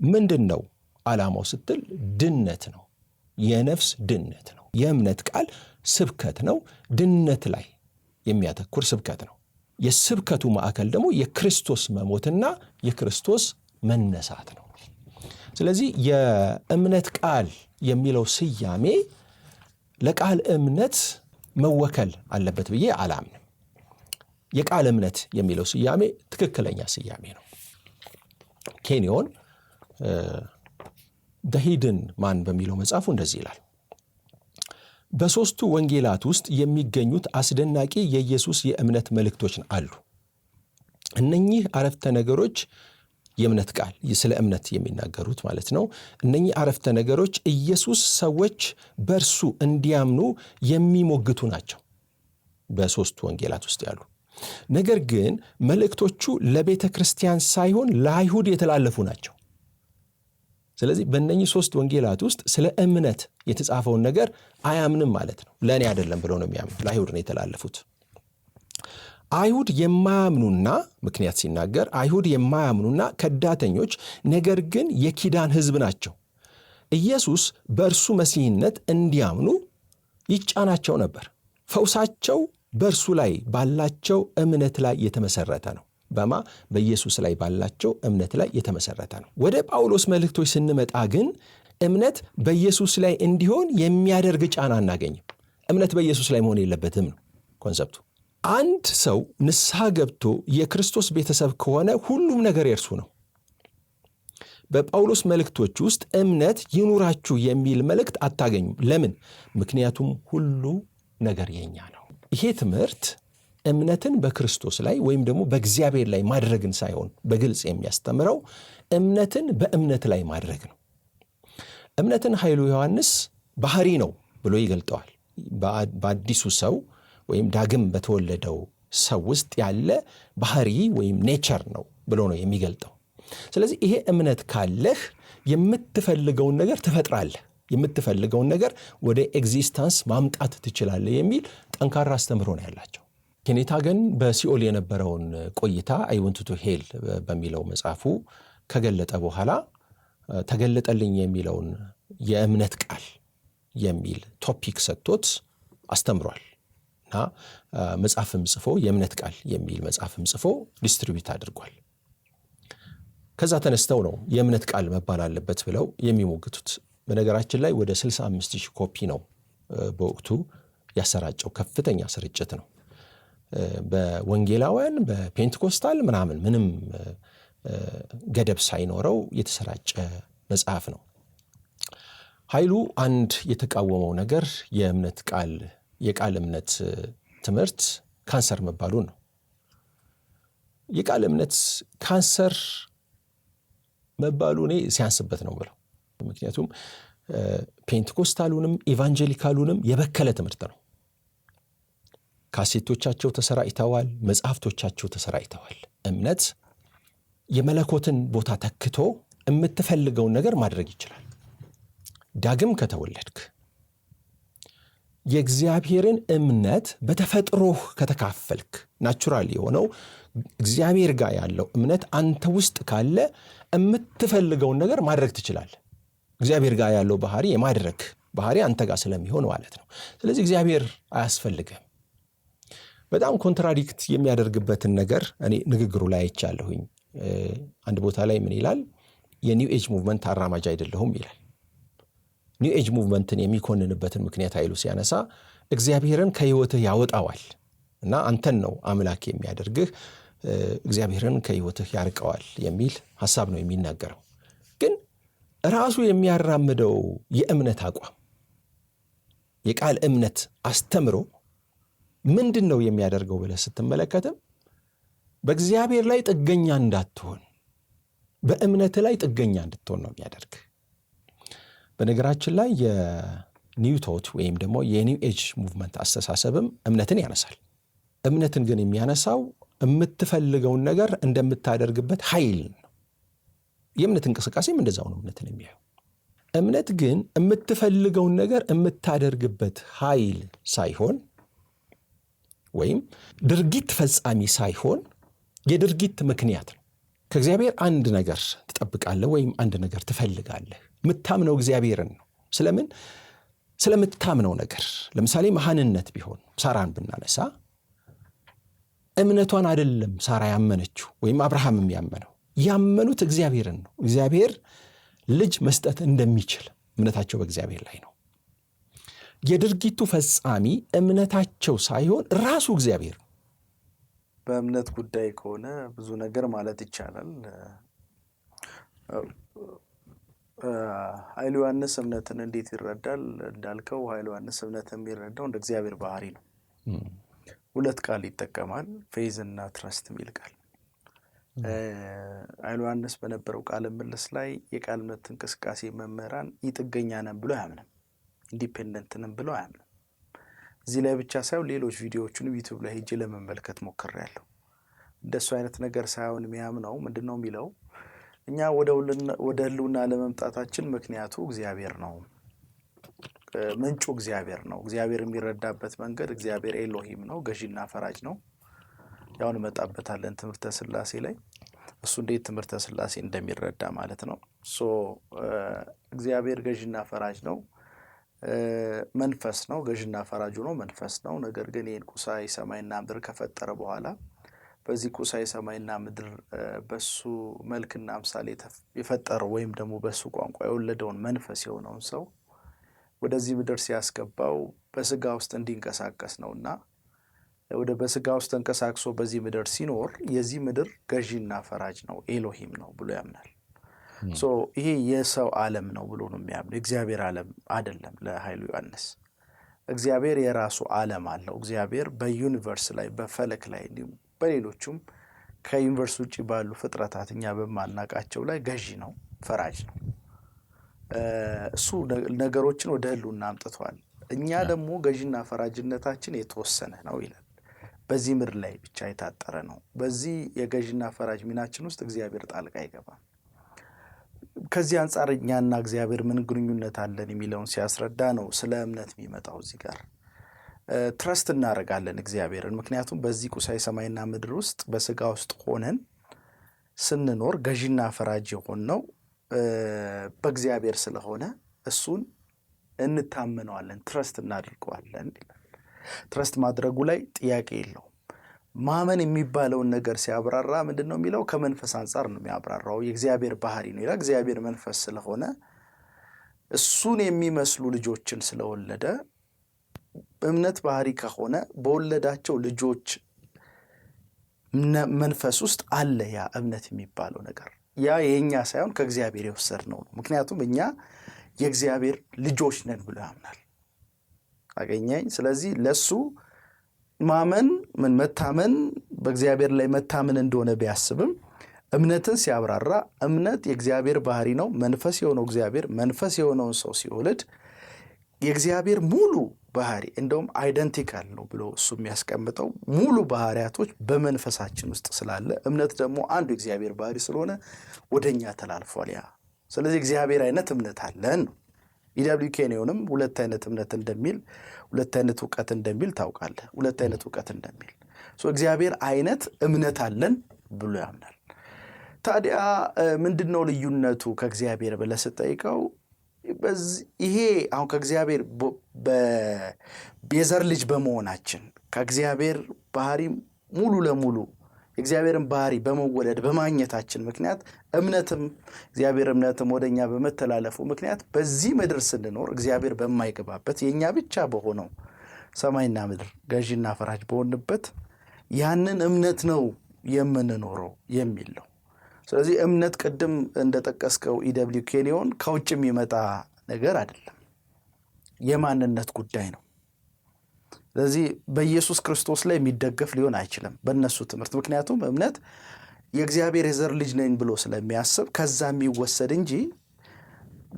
ምንድን ነው ዓላማው ስትል ድነት ነው። የነፍስ ድነት ነው። የእምነት ቃል ስብከት ነው። ድነት ላይ የሚያተኩር ስብከት ነው። የስብከቱ ማዕከል ደግሞ የክርስቶስ መሞትና የክርስቶስ መነሳት ነው። ስለዚህ የእምነት ቃል የሚለው ስያሜ ለቃል እምነት መወከል አለበት ብዬ አላምንም። የቃል እምነት የሚለው ስያሜ ትክክለኛ ስያሜ ነው። ኬንዮን ዘ ሂድን ማን በሚለው መጽሐፉ እንደዚህ ይላል፣ በሦስቱ ወንጌላት ውስጥ የሚገኙት አስደናቂ የኢየሱስ የእምነት መልእክቶች አሉ። እነኚህ አረፍተ ነገሮች የእምነት ቃል ስለ እምነት የሚናገሩት ማለት ነው። እነኚህ አረፍተ ነገሮች ኢየሱስ ሰዎች በእርሱ እንዲያምኑ የሚሞግቱ ናቸው። በሦስቱ ወንጌላት ውስጥ ያሉ ነገር ግን መልእክቶቹ ለቤተ ክርስቲያን ሳይሆን ለአይሁድ የተላለፉ ናቸው። ስለዚህ በእነኚህ 3 ወንጌላት ውስጥ ስለ እምነት የተጻፈውን ነገር አያምንም ማለት ነው። ለእኔ አይደለም ብለው ነው የሚያምኑ፣ ለአይሁድ ነው የተላለፉት። አይሁድ የማያምኑና ምክንያት ሲናገር አይሁድ የማያምኑና ከዳተኞች ነገር ግን የኪዳን ሕዝብ ናቸው። ኢየሱስ በእርሱ መሲህነት እንዲያምኑ ይጫናቸው ነበር። ፈውሳቸው በእርሱ ላይ ባላቸው እምነት ላይ የተመሰረተ ነው። በኢየሱስ ላይ ባላቸው እምነት ላይ የተመሰረተ ነው። ወደ ጳውሎስ መልእክቶች ስንመጣ ግን እምነት በኢየሱስ ላይ እንዲሆን የሚያደርግ ጫና አናገኝም። እምነት በኢየሱስ ላይ መሆን የለበትም ነው ኮንሰፕቱ። አንድ ሰው ንስሐ ገብቶ የክርስቶስ ቤተሰብ ከሆነ ሁሉም ነገር የእርሱ ነው። በጳውሎስ መልእክቶች ውስጥ እምነት ይኑራችሁ የሚል መልእክት አታገኙም። ለምን? ምክንያቱም ሁሉ ነገር የኛ ነው። ይሄ ትምህርት እምነትን በክርስቶስ ላይ ወይም ደግሞ በእግዚአብሔር ላይ ማድረግን ሳይሆን በግልጽ የሚያስተምረው እምነትን በእምነት ላይ ማድረግ ነው። እምነትን ኃይሉ ዮሐንስ ባህሪ ነው ብሎ ይገልጠዋል። በአዲሱ ሰው ወይም ዳግም በተወለደው ሰው ውስጥ ያለ ባህሪ ወይም ኔቸር ነው ብሎ ነው የሚገልጠው። ስለዚህ ይሄ እምነት ካለህ የምትፈልገውን ነገር ትፈጥራለህ፣ የምትፈልገውን ነገር ወደ ኤግዚስታንስ ማምጣት ትችላለህ የሚል ጠንካራ አስተምህሮ ነው ያላቸው። ኬኔት ሃገን በሲኦል የነበረውን ቆይታ አይ ወንት ቱ ሄል በሚለው መጽሐፉ ከገለጠ በኋላ ተገለጠልኝ የሚለውን የእምነት ቃል የሚል ቶፒክ ሰጥቶት አስተምሯል እና መጽሐፍም ጽፎ የእምነት ቃል የሚል መጽሐፍም ጽፎ ዲስትሪቢዩት አድርጓል። ከዛ ተነስተው ነው የእምነት ቃል መባል አለበት ብለው የሚሞግቱት። በነገራችን ላይ ወደ 65,000 ኮፒ ነው በወቅቱ ያሰራጨው። ከፍተኛ ስርጭት ነው። በወንጌላውያን በፔንቴኮስታል ምንም ገደብ ሳይኖረው የተሰራጨ መጽሐፍ ነው። ኃይሉ አንድ የተቃወመው ነገር የቃል እምነት ትምህርት ካንሰር መባሉን ነው። የቃል እምነት ካንሰር መባሉ እኔ ሲያንስበት ነው ብለው። ምክንያቱም ፔንቴኮስታሉንም ኢቫንጀሊካሉንም የበከለ ትምህርት ነው። ካሴቶቻቸው ተሰራጭተዋል፣ መጽሐፍቶቻቸው ተሰራጭተዋል። እምነት የመለኮትን ቦታ ተክቶ የምትፈልገውን ነገር ማድረግ ይችላል። ዳግም ከተወለድክ የእግዚአብሔርን እምነት በተፈጥሮህ ከተካፈልክ ናቹራል የሆነው እግዚአብሔር ጋር ያለው እምነት አንተ ውስጥ ካለ የምትፈልገውን ነገር ማድረግ ትችላለህ። እግዚአብሔር ጋር ያለው ባህሪ የማድረግ ባህሪ አንተ ጋር ስለሚሆን ማለት ነው። ስለዚህ እግዚአብሔር አያስፈልግም። በጣም ኮንትራዲክት የሚያደርግበትን ነገር እኔ ንግግሩ ላይ አይቻለሁኝ። አንድ ቦታ ላይ ምን ይላል? የኒው ኤጅ ሙቭመንት አራማጅ አይደለሁም ይላል። ኒው ኤጅ ሙቭመንትን የሚኮንንበትን ምክንያት ኃይሉ ሲያነሳ እግዚአብሔርን ከሕይወትህ ያወጣዋል እና አንተን ነው አምላክ የሚያደርግህ፣ እግዚአብሔርን ከሕይወትህ ያርቀዋል የሚል ሐሳብ ነው የሚናገረው። ግን ራሱ የሚያራምደው የእምነት አቋም የቃል እምነት አስተምሮ ምንድን ነው የሚያደርገው ብለህ ስትመለከትም በእግዚአብሔር ላይ ጥገኛ እንዳትሆን፣ በእምነት ላይ ጥገኛ እንድትሆን ነው የሚያደርግ። በነገራችን ላይ የኒው ቶት ወይም ደግሞ የኒው ኤጅ ሙቭመንት አስተሳሰብም እምነትን ያነሳል። እምነትን ግን የሚያነሳው የምትፈልገውን ነገር እንደምታደርግበት ኃይል ነው። የእምነት እንቅስቃሴም እንደዛው ነው እምነትን የሚያየው። እምነት ግን የምትፈልገውን ነገር የምታደርግበት ኃይል ሳይሆን ወይም ድርጊት ፈጻሚ ሳይሆን የድርጊት ምክንያት ነው። ከእግዚአብሔር አንድ ነገር ትጠብቃለህ ወይም አንድ ነገር ትፈልጋለህ። የምታምነው እግዚአብሔርን ነው። ስለምን? ስለምታምነው ነገር። ለምሳሌ መሃንነት ቢሆን ሳራን ብናነሳ እምነቷን አይደለም ሳራ ያመነችው ወይም አብርሃምም ያመኑት እግዚአብሔርን ነው። እግዚአብሔር ልጅ መስጠት እንደሚችል እምነታቸው በእግዚአብሔር ላይ ነው። የድርጊቱ ፈጻሚ እምነታቸው ሳይሆን ራሱ እግዚአብሔር ነው።
በእምነት ጉዳይ ከሆነ ብዙ ነገር ማለት ይቻላል። ኃይሉ ዮሐንስ እምነትን እንዴት ይረዳል እንዳልከው፣ ኃይሉ ዮሐንስ እምነትን የሚረዳው እንደ እግዚአብሔር ባህሪ ነው። ሁለት ቃል ይጠቀማል፣ ፌዝ እና ትረስት የሚል ቃል። ኃይሉ ዮሐንስ በነበረው ቃለ ምልልስ ላይ የቃል እምነት እንቅስቃሴ መምህራን ጥገኛ ነን ብሎ አያምንም፣ ኢንዲፔንደንት ነን ብሎ አያምንም። እዚህ ላይ ብቻ ሳይሆን ሌሎች ቪዲዮዎቹን ዩቲዩብ ላይ ሄጄ ለመመልከት ሞክሬያለሁ። እንደሱ አይነት ነገር ሳይሆን የሚያምነው ምንድነው የሚለው እኛ ወደ ህልውና ለመምጣታችን ምክንያቱ እግዚአብሔር ነው፣ ምንጩ እግዚአብሔር ነው። እግዚአብሔር የሚረዳበት መንገድ እግዚአብሔር ኤሎሂም ነው፣ ገዢና ፈራጅ ነው። ያው እንመጣበታለን ትምህርተ ሥላሴ ላይ እሱ እንዴት ትምህርተ ሥላሴ እንደሚረዳ ማለት ነው። እግዚአብሔር ገዢና ፈራጅ ነው፣ መንፈስ ነው። ገዢና ፈራጅ ነው፣ መንፈስ ነው። ነገር ግን ይህን ቁሳዊ ሰማይና ምድር ከፈጠረ በኋላ በዚህ ቁሳዊ ሰማይና ምድር በሱ መልክና ምሳሌ የፈጠረው ወይም ደግሞ በሱ ቋንቋ የወለደውን መንፈስ የሆነውን ሰው ወደዚህ ምድር ሲያስገባው በስጋ ውስጥ እንዲንቀሳቀስ ነውና በስጋ ውስጥ ተንቀሳቅሶ በዚህ ምድር ሲኖር የዚህ ምድር ገዢና ፈራጅ ነው፣ ኤሎሂም ነው ብሎ ያምናል። ይሄ የሰው ዓለም ነው ብሎ ነው የሚያምነው፣ እግዚአብሔር ዓለም አይደለም። ለኃይሉ ዮሐንስ እግዚአብሔር የራሱ ዓለም አለው። እግዚአብሔር በዩኒቨርስ ላይ በፈለክ ላይ እንዲሁም በሌሎቹም ከዩኒቨርስ ውጭ ባሉ ፍጥረታት እኛ በማናቃቸው ላይ ገዢ ነው፣ ፈራጅ ነው። እሱ ነገሮችን ወደ ህልውና አምጥቷል። እኛ ደግሞ ገዢና ፈራጅነታችን የተወሰነ ነው ይላል። በዚህ ምድር ላይ ብቻ የታጠረ ነው። በዚህ የገዢና ፈራጅ ሚናችን ውስጥ እግዚአብሔር ጣልቃ አይገባም። ከዚህ አንጻር እኛና እግዚአብሔር ምን ግንኙነት አለን የሚለውን ሲያስረዳ ነው ስለ እምነት የሚመጣው። እዚህ ጋር ትረስት እናደርጋለን እግዚአብሔርን። ምክንያቱም በዚህ ቁሳዊ ሰማይና ምድር ውስጥ በስጋ ውስጥ ሆነን ስንኖር ገዢና ፈራጅ የሆነው በእግዚአብሔር ስለሆነ እሱን እንታመነዋለን፣ ትረስት እናድርገዋለን ይላል። ትረስት ማድረጉ ላይ ጥያቄ የለውም። ማመን የሚባለውን ነገር ሲያብራራ ምንድን ነው የሚለው? ከመንፈስ አንጻር ነው የሚያብራራው። የእግዚአብሔር ባህሪ ነው ይላል። እግዚአብሔር መንፈስ ስለሆነ እሱን የሚመስሉ ልጆችን ስለወለደ እምነት ባህሪ ከሆነ በወለዳቸው ልጆች መንፈስ ውስጥ አለ ያ እምነት የሚባለው ነገር። ያ የኛ ሳይሆን ከእግዚአብሔር የወሰድነው ነው። ምክንያቱም እኛ የእግዚአብሔር ልጆች ነን ብሎ ያምናል። አገኘኝ። ስለዚህ ለሱ ማመን መታመን በእግዚአብሔር ላይ መታመን እንደሆነ ቢያስብም እምነትን ሲያብራራ እምነት የእግዚአብሔር ባህሪ ነው። መንፈስ የሆነው እግዚአብሔር መንፈስ የሆነውን ሰው ሲወልድ የእግዚአብሔር ሙሉ ባህሪ እንደውም አይደንቲካል ነው ብሎ እሱ የሚያስቀምጠው ሙሉ ባህሪያቶች በመንፈሳችን ውስጥ ስላለ እምነት ደግሞ አንዱ የእግዚአብሔር ባህሪ ስለሆነ ወደኛ ተላልፏል ያ። ስለዚህ እግዚአብሔር አይነት እምነት አለን ነው። ኢደብሊው ኬንዮንም ሁለት አይነት እምነት እንደሚል ሁለት አይነት እውቀት እንደሚል ታውቃለህ። ሁለት አይነት እውቀት እንደሚል እግዚአብሔር አይነት እምነት አለን ብሎ ያምናል። ታዲያ ምንድነው ልዩነቱ ከእግዚአብሔር ብለህ ስጠይቀው ይሄ አሁን ከእግዚአብሔር የዘር ልጅ በመሆናችን ከእግዚአብሔር ባህሪ ሙሉ ለሙሉ የእግዚአብሔርን ባህሪ በመወለድ በማግኘታችን ምክንያት እምነትም እግዚአብሔር እምነትም ወደኛ በመተላለፉ ምክንያት በዚህ ምድር ስንኖር እግዚአብሔር በማይገባበት የኛ ብቻ በሆነው ሰማይና ምድር ገዢና ፈራጅ በሆንበት ያንን እምነት ነው የምንኖረው የሚል ነው። ስለዚህ እምነት ቅድም እንደጠቀስከው ኢደብሊው ኬንዮን ከውጭ የሚመጣ ነገር አይደለም፣ የማንነት ጉዳይ ነው። ስለዚህ በኢየሱስ ክርስቶስ ላይ የሚደገፍ ሊሆን አይችልም በእነሱ ትምህርት። ምክንያቱም እምነት የእግዚአብሔር የዘር ልጅ ነኝ ብሎ ስለሚያስብ ከዛ የሚወሰድ እንጂ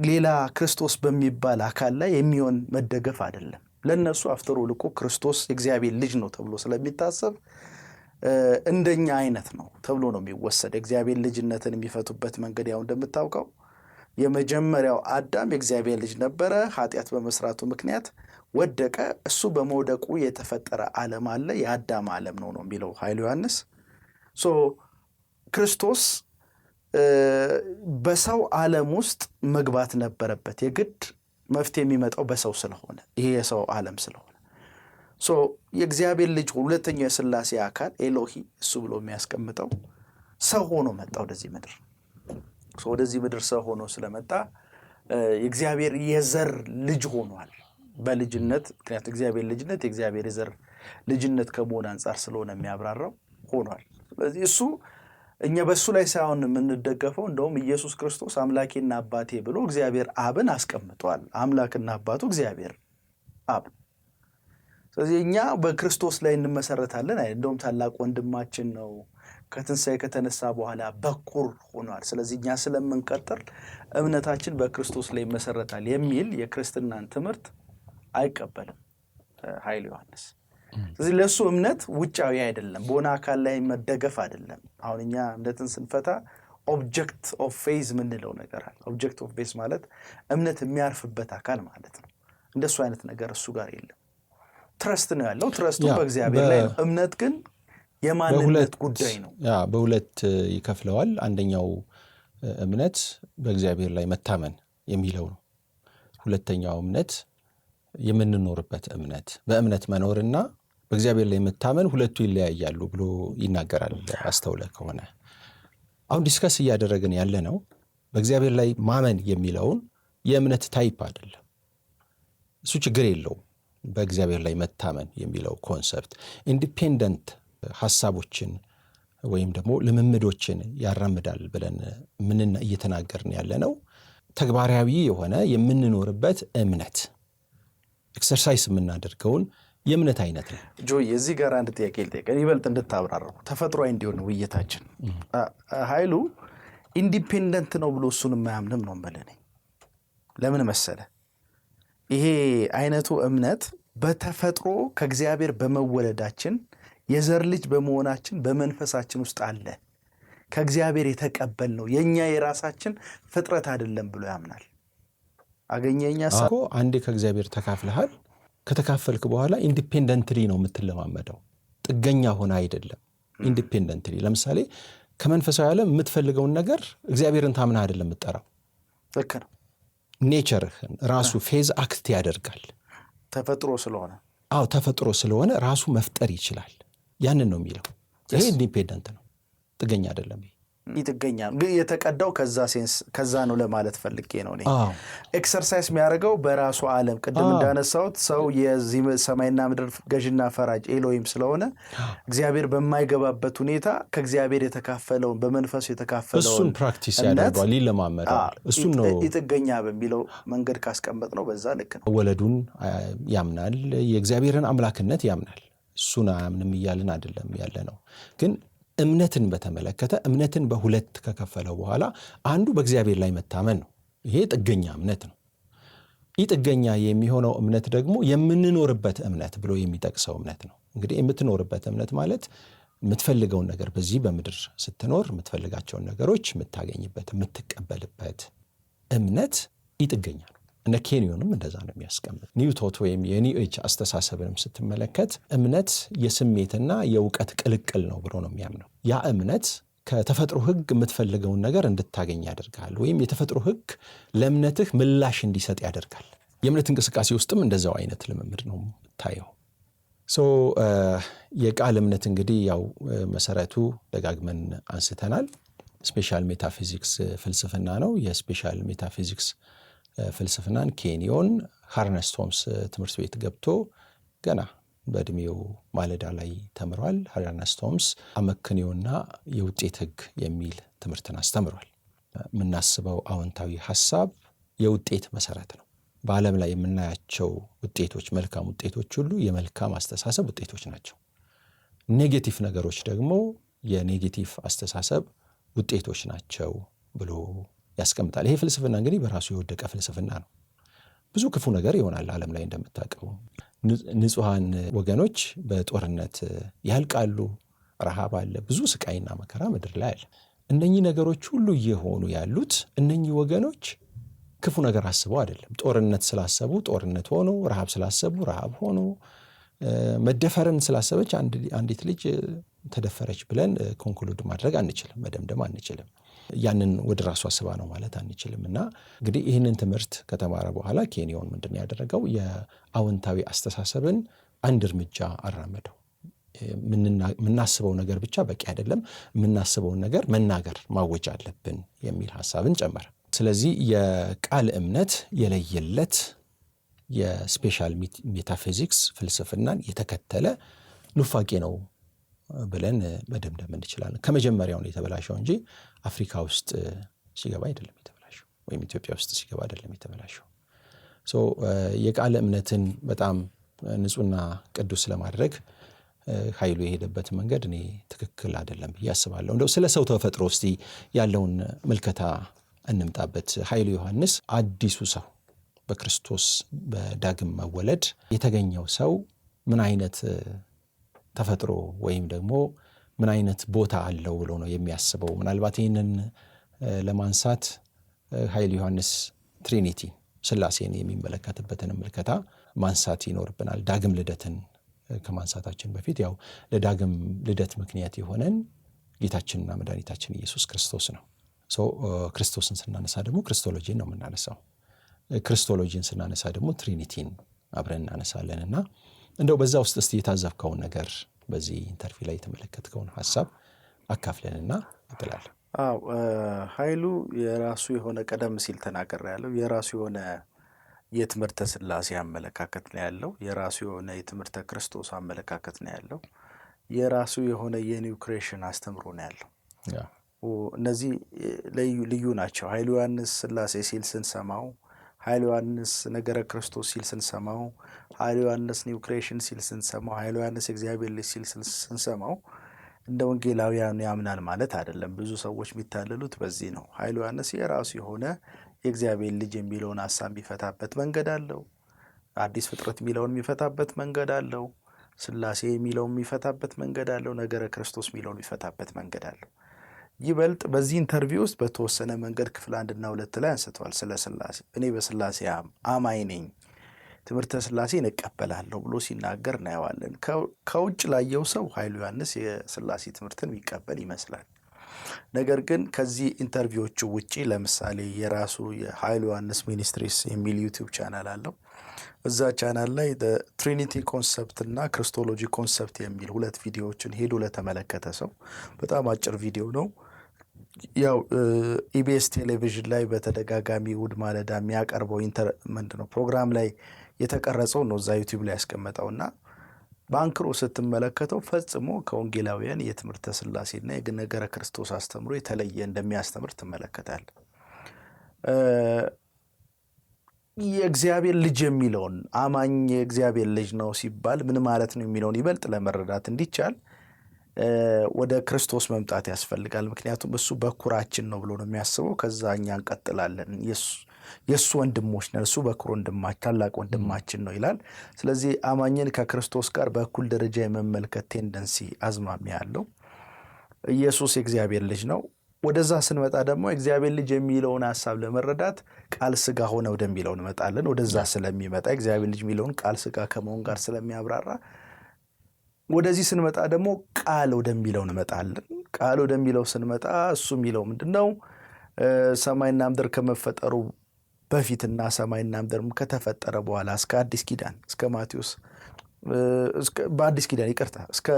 ሌላ ክርስቶስ በሚባል አካል ላይ የሚሆን መደገፍ አይደለም። ለእነሱ አፍተሮ ልቆ ክርስቶስ የእግዚአብሔር ልጅ ነው ተብሎ ስለሚታሰብ እንደኛ አይነት ነው ተብሎ ነው የሚወሰድ። የእግዚአብሔር ልጅነትን የሚፈቱበት መንገድ ያው እንደምታውቀው የመጀመሪያው አዳም የእግዚአብሔር ልጅ ነበረ። ኃጢአት በመስራቱ ምክንያት ወደቀ። እሱ በመውደቁ የተፈጠረ ዓለም አለ፣ የአዳም ዓለም ነው የሚለው ኃይሉ ዮሐንስ። ክርስቶስ በሰው ዓለም ውስጥ መግባት ነበረበት። የግድ መፍትሄ የሚመጣው በሰው ስለሆነ ይሄ የሰው ዓለም ስለሆነ የእግዚአብሔር ልጅ ሁለተኛው የሥላሴ አካል ኤሎሂ እሱ ብሎ የሚያስቀምጠው ሰው ሆኖ መጣ ወደዚህ ምድር። ወደዚህ ምድር ሰው ሆኖ ስለመጣ የእግዚአብሔር የዘር ልጅ ሆኗል በልጅነት። ምክንያቱም እግዚአብሔር ልጅነት የእግዚአብሔር የዘር ልጅነት ከመሆን አንጻር ስለሆነ የሚያብራራው ሆኗል። ስለዚህ እሱ እኛ በሱ ላይ ሳይሆን የምንደገፈው እንደውም ኢየሱስ ክርስቶስ አምላኬና አባቴ ብሎ እግዚአብሔር አብን አስቀምጧል። አምላክና አባቱ እግዚአብሔር አብ። ስለዚህ እኛ በክርስቶስ ላይ እንመሰረታለን። እንደውም ታላቅ ወንድማችን ነው ከትንሣኤ ከተነሳ በኋላ በኩር ሆኗል። ስለዚህ እኛ ስለምንቀጥል እምነታችን በክርስቶስ ላይ ይመሰረታል የሚል የክርስትናን ትምህርት አይቀበልም። ኃይሉ ዮሐንስ። ስለዚህ ለእሱ እምነት ውጫዊ አይደለም፣ በሆነ አካል ላይ መደገፍ አይደለም። አሁን እኛ እምነትን ስንፈታ ኦብጀክት ኦፍ ፌዝ ምንለው ነገር አለ። ኦብጀክት ኦፍ ፌዝ ማለት እምነት የሚያርፍበት አካል ማለት ነው። እንደሱ አይነት ነገር እሱ ጋር የለም። ትረስት ነው ያለው፣ ትረስቱ በእግዚአብሔር ላይ ነው። እምነት ግን የማንነት ጉዳይ ነው።
በሁለት ይከፍለዋል። አንደኛው እምነት በእግዚአብሔር ላይ መታመን የሚለው ነው። ሁለተኛው እምነት የምንኖርበት እምነት፣ በእምነት መኖርና በእግዚአብሔር ላይ መታመን ሁለቱ ይለያያሉ ብሎ ይናገራል። አስተውለ ከሆነ አሁን ዲስከስ እያደረግን ያለ ነው በእግዚአብሔር ላይ ማመን የሚለውን የእምነት ታይፕ አይደለም። እሱ ችግር የለውም። በእግዚአብሔር ላይ መታመን የሚለው ኮንሰፕት ኢንዲፔንደንት ሐሳቦችን ወይም ደግሞ ልምምዶችን ያራምዳል ብለን ምን እየተናገርን ያለ ነው ተግባራዊ የሆነ የምንኖርበት እምነት፣ ኤክሰርሳይዝ የምናደርገውን የእምነት አይነት ነው።
ጆይ የዚህ ጋር አንድ ጥያቄ ልጠይቅህ ይበልጥ እንድታብራራው ተፈጥሯዊ እንዲሆን ውይይታችን። ኃይሉ ኢንዲፔንደንት ነው ብሎ እሱን የማያምንም ነው የምልህ። ለምን መሰለ? ይሄ አይነቱ እምነት በተፈጥሮ ከእግዚአብሔር በመወለዳችን የዘር ልጅ በመሆናችን በመንፈሳችን ውስጥ አለ፣ ከእግዚአብሔር የተቀበል ነው፣ የኛ የራሳችን ፍጥረት አይደለም ብሎ ያምናል። አገኘኛ
እኮ አንዴ ከእግዚአብሔር ተካፍለሃል። ከተካፈልክ በኋላ ኢንዲፔንደንትሊ ነው የምትለማመደው፣ ጥገኛ ሆነ አይደለም። ኢንዲፔንደንትሊ ለምሳሌ ከመንፈሳዊ ዓለም የምትፈልገውን ነገር እግዚአብሔርን ታምና አይደለም የምትጠራው።
ልክ ነው።
ኔቸርህን ራሱ ፌዝ አክት ያደርጋል።
ተፈጥሮ ስለሆነ
ተፈጥሮ ስለሆነ ራሱ መፍጠር ይችላል። ያንን ነው የሚለው። ይሄ ኢንዲፔንደንት ነው፣ ጥገኛ አይደለም።
ይጥገኛ ግን የተቀዳው ከዛ ነው ለማለት ፈልጌ ነው። ኤክሰርሳይዝ የሚያደርገው በራሱ ዓለም ቅድም እንዳነሳሁት ሰው የዚህ ሰማይና ምድር ገዥና ፈራጅ ኤሎሂም ስለሆነ እግዚአብሔር በማይገባበት ሁኔታ ከእግዚአብሔር የተካፈለውን በመንፈሱ የተካፈለውን
እሱን ፕራክቲስ ያደርገዋል፣ ይለማመዳል። እሱን ነው
ይጥገኛ በሚለው መንገድ ካስቀመጥ ነው። በዛ ልክ ነው።
ወለዱን ያምናል፣ የእግዚአብሔርን አምላክነት ያምናል። እሱን አያምንም እያልን አይደለም ያለ ነው። ግን እምነትን በተመለከተ እምነትን በሁለት ከከፈለው በኋላ አንዱ በእግዚአብሔር ላይ መታመን ነው። ይሄ ጥገኛ እምነት ነው። ይህ ጥገኛ የሚሆነው እምነት ደግሞ የምንኖርበት እምነት ብሎ የሚጠቅሰው እምነት ነው። እንግዲህ የምትኖርበት እምነት ማለት የምትፈልገውን ነገር በዚህ በምድር ስትኖር የምትፈልጋቸውን ነገሮች የምታገኝበት የምትቀበልበት እምነት ይህ ጥገኛ ነው። እነ ኬንዮንም እንደዛ ነው የሚያስቀምጥ። ኒው ቶት ወይም የኒው ኤጅ አስተሳሰብንም ስትመለከት እምነት የስሜትና የእውቀት ቅልቅል ነው ብሎ ነው የሚያምነው። ያ እምነት ከተፈጥሮ ሕግ የምትፈልገውን ነገር እንድታገኝ ያደርጋል፣ ወይም የተፈጥሮ ሕግ ለእምነትህ ምላሽ እንዲሰጥ ያደርጋል። የእምነት እንቅስቃሴ ውስጥም እንደዛው አይነት ልምምድ ነው ታየው። የቃል እምነት እንግዲህ ያው መሰረቱ ደጋግመን አንስተናል። ስፔሻል ሜታፊዚክስ ፍልስፍና ነው። የስፔሻል ሜታፊዚክስ ፍልስፍናን ኬንዮን ሃርነስት ሆምስ ትምህርት ቤት ገብቶ ገና በእድሜው ማለዳ ላይ ተምሯል። ሃርነስት ሆምስ አመክንዮና የውጤት ሕግ የሚል ትምህርትን አስተምሯል። የምናስበው አዎንታዊ ሐሳብ የውጤት መሰረት ነው። በዓለም ላይ የምናያቸው ውጤቶች፣ መልካም ውጤቶች ሁሉ የመልካም አስተሳሰብ ውጤቶች ናቸው። ኔጌቲቭ ነገሮች ደግሞ የኔጌቲቭ አስተሳሰብ ውጤቶች ናቸው ብሎ ያስቀምጣል። ይሄ ፍልስፍና እንግዲህ በራሱ የወደቀ ፍልስፍና ነው። ብዙ ክፉ ነገር ይሆናል ዓለም ላይ እንደምታውቀው። ንጹሐን ወገኖች በጦርነት ያልቃሉ፣ ረሃብ አለ፣ ብዙ ስቃይና መከራ ምድር ላይ አለ። እነኚህ ነገሮች ሁሉ እየሆኑ ያሉት እነኚህ ወገኖች ክፉ ነገር አስበው አይደለም። ጦርነት ስላሰቡ ጦርነት ሆኖ፣ ረሃብ ስላሰቡ ረሃብ ሆኖ፣ መደፈርን ስላሰበች አንዲት ልጅ ተደፈረች ብለን ኮንክሉድ ማድረግ አንችልም፣ መደምደም አንችልም። ያንን ወደ ራሱ አስባ ነው ማለት አንችልም። እና እንግዲህ ይህንን ትምህርት ከተማረ በኋላ ኬንዮን ምንድን ያደረገው የአዎንታዊ አስተሳሰብን አንድ እርምጃ አራመደው። የምናስበው ነገር ብቻ በቂ አይደለም፣ የምናስበውን ነገር መናገር ማወጅ አለብን የሚል ሀሳብን ጨመረ። ስለዚህ የቃል እምነት የለየለት የስፔሻል ሜታፊዚክስ ፍልስፍናን የተከተለ ኑፋቄ ነው ብለን መደምደም እንችላለን። ከመጀመሪያው ነው የተበላሸው እንጂ አፍሪካ ውስጥ ሲገባ አይደለም የተበላሸው፣ ወይም ኢትዮጵያ ውስጥ ሲገባ አይደለም የተበላሸው። የቃል እምነትን በጣም ንጹህና ቅዱስ ለማድረግ ኃይሉ የሄደበት መንገድ እኔ ትክክል አይደለም ብዬ አስባለሁ። እንደው ስለ ሰው ተፈጥሮ እስቲ ያለውን ምልከታ እንምጣበት። ኃይሉ ዮሐንስ አዲሱ ሰው በክርስቶስ በዳግም መወለድ የተገኘው ሰው ምን አይነት ተፈጥሮ ወይም ደግሞ ምን አይነት ቦታ አለው ብሎ ነው የሚያስበው? ምናልባት ይህንን ለማንሳት ኃይለ ዮሐንስ ትሪኒቲ ሥላሴን የሚመለከትበትን ምልከታ ማንሳት ይኖርብናል። ዳግም ልደትን ከማንሳታችን በፊት ያው ለዳግም ልደት ምክንያት የሆነን ጌታችንና መድኃኒታችን ኢየሱስ ክርስቶስ ነው። ክርስቶስን ስናነሳ ደግሞ ክርስቶሎጂን ነው የምናነሳው። ክርስቶሎጂን ስናነሳ ደግሞ ትሪኒቲን አብረን እናነሳለን እና እንደው በዛ ውስጥ እስቲ የታዘብከውን ነገር በዚህ ኢንተርቪው ላይ የተመለከትከውን ሀሳብ አካፍለንና እንጥላለን።
ኃይሉ የራሱ የሆነ ቀደም ሲል ተናገር ያለው የራሱ የሆነ የትምህርተ ሥላሴ አመለካከት ነው ያለው። የራሱ የሆነ የትምህርተ ክርስቶስ አመለካከት ነው ያለው። የራሱ የሆነ የኒው ክሬሽን አስተምሮ ነው ያለው። እነዚህ ልዩ ናቸው። ኃይለ ዮሐንስ ሥላሴ ሲል ስንሰማው፣ ኃይለ ዮሐንስ ነገረ ክርስቶስ ሲል ስንሰማው፣ ኃይለ ዮሐንስ ኒው ክሬሽን ሲል ስንሰማው፣ ኃይለ ዮሐንስ እግዚአብሔር ልጅ ሲል ስንሰማው እንደ ወንጌላውያን ያምናል ማለት አይደለም። ብዙ ሰዎች የሚታለሉት በዚህ ነው። ኃይለ ዮሐንስ የራሱ የሆነ የእግዚአብሔር ልጅ የሚለውን ሀሳብ የሚፈታበት መንገድ አለው። አዲስ ፍጥረት የሚለውን የሚፈታበት መንገድ አለው። ሥላሴ የሚለውን የሚፈታበት መንገድ አለው። ነገረ ክርስቶስ የሚለውን የሚፈታበት መንገድ አለው። ይበልጥ በዚህ ኢንተርቪው ውስጥ በተወሰነ መንገድ ክፍል 1 እና 2 ላይ አንስተዋል ስለ ሥላሴ። እኔ በሥላሴ አማኝ ነኝ፣ ትምህርተ ሥላሴን እቀበላለሁ ብሎ ሲናገር እናየዋለን። ከውጭ ላየው ሰው ኃይለ ዮሐንስ የሥላሴ ትምህርትን የሚቀበል ይመስላል። ነገር ግን ከዚህ ኢንተርቪዎቹ ውጪ ለምሳሌ የራሱ የኃይለ ዮሐንስ ሚኒስትሪስ የሚል ዩቲዩብ ቻናል አለው። እዛ ቻናል ላይ ትሪኒቲ ኮንሰፕት እና ክርስቶሎጂ ኮንሰፕት የሚል 2 ቪዲዮዎችን ሄዶ ለተመለከተ ሰው በጣም አጭር ቪዲዮ ነው። ያው ኢቢኤስ ቴሌቪዥን ላይ በተደጋጋሚ እሑድ ማለዳ የሚያቀርበው ምንድነው ፕሮግራም ላይ የተቀረጸው ነው እዛ ዩቲዩብ ላይ ያስቀመጠውና በአንክሮ ስትመለከተው ፈጽሞ ከወንጌላውያን የትምህርተ ሥላሴና የነገረ ክርስቶስ አስተምሮ የተለየ እንደሚያስተምር ትመለከታል። የእግዚአብሔር ልጅ የሚለውን አማኝ የእግዚአብሔር ልጅ ነው ሲባል ምን ማለት ነው የሚለውን ይበልጥ ለመረዳት እንዲቻል ወደ ክርስቶስ መምጣት ያስፈልጋል። ምክንያቱም እሱ በኩራችን ነው ብሎ ነው የሚያስበው። ከዛ እኛ እንቀጥላለን፣ የእሱ ወንድሞች ነን፣ እሱ በኩር ወንድማችን ታላቅ ወንድማችን ነው ይላል። ስለዚህ አማኝን ከክርስቶስ ጋር በእኩል ደረጃ የመመልከት ቴንደንሲ አዝማሚያ ያለው ኢየሱስ የእግዚአብሔር ልጅ ነው። ወደዛ ስንመጣ ደግሞ እግዚአብሔር ልጅ የሚለውን ሀሳብ ለመረዳት ቃል ሥጋ ሆነ ወደሚለው እንመጣለን። ወደዛ ስለሚመጣ እግዚአብሔር ልጅ የሚለውን ቃል ሥጋ ከመሆን ጋር ስለሚያብራራ ወደዚህ ስንመጣ ደግሞ ቃል ወደሚለው እንመጣለን። ቃል ወደሚለው ስንመጣ እሱ የሚለው ምንድነው? ሰማይና ምድር ከመፈጠሩ በፊትና ሰማይና ምድርም ከተፈጠረ በኋላ እስከ አዲስ ኪዳን እስከ ማቴዎስ በአዲስ ኪዳን ይቅርታ እስከ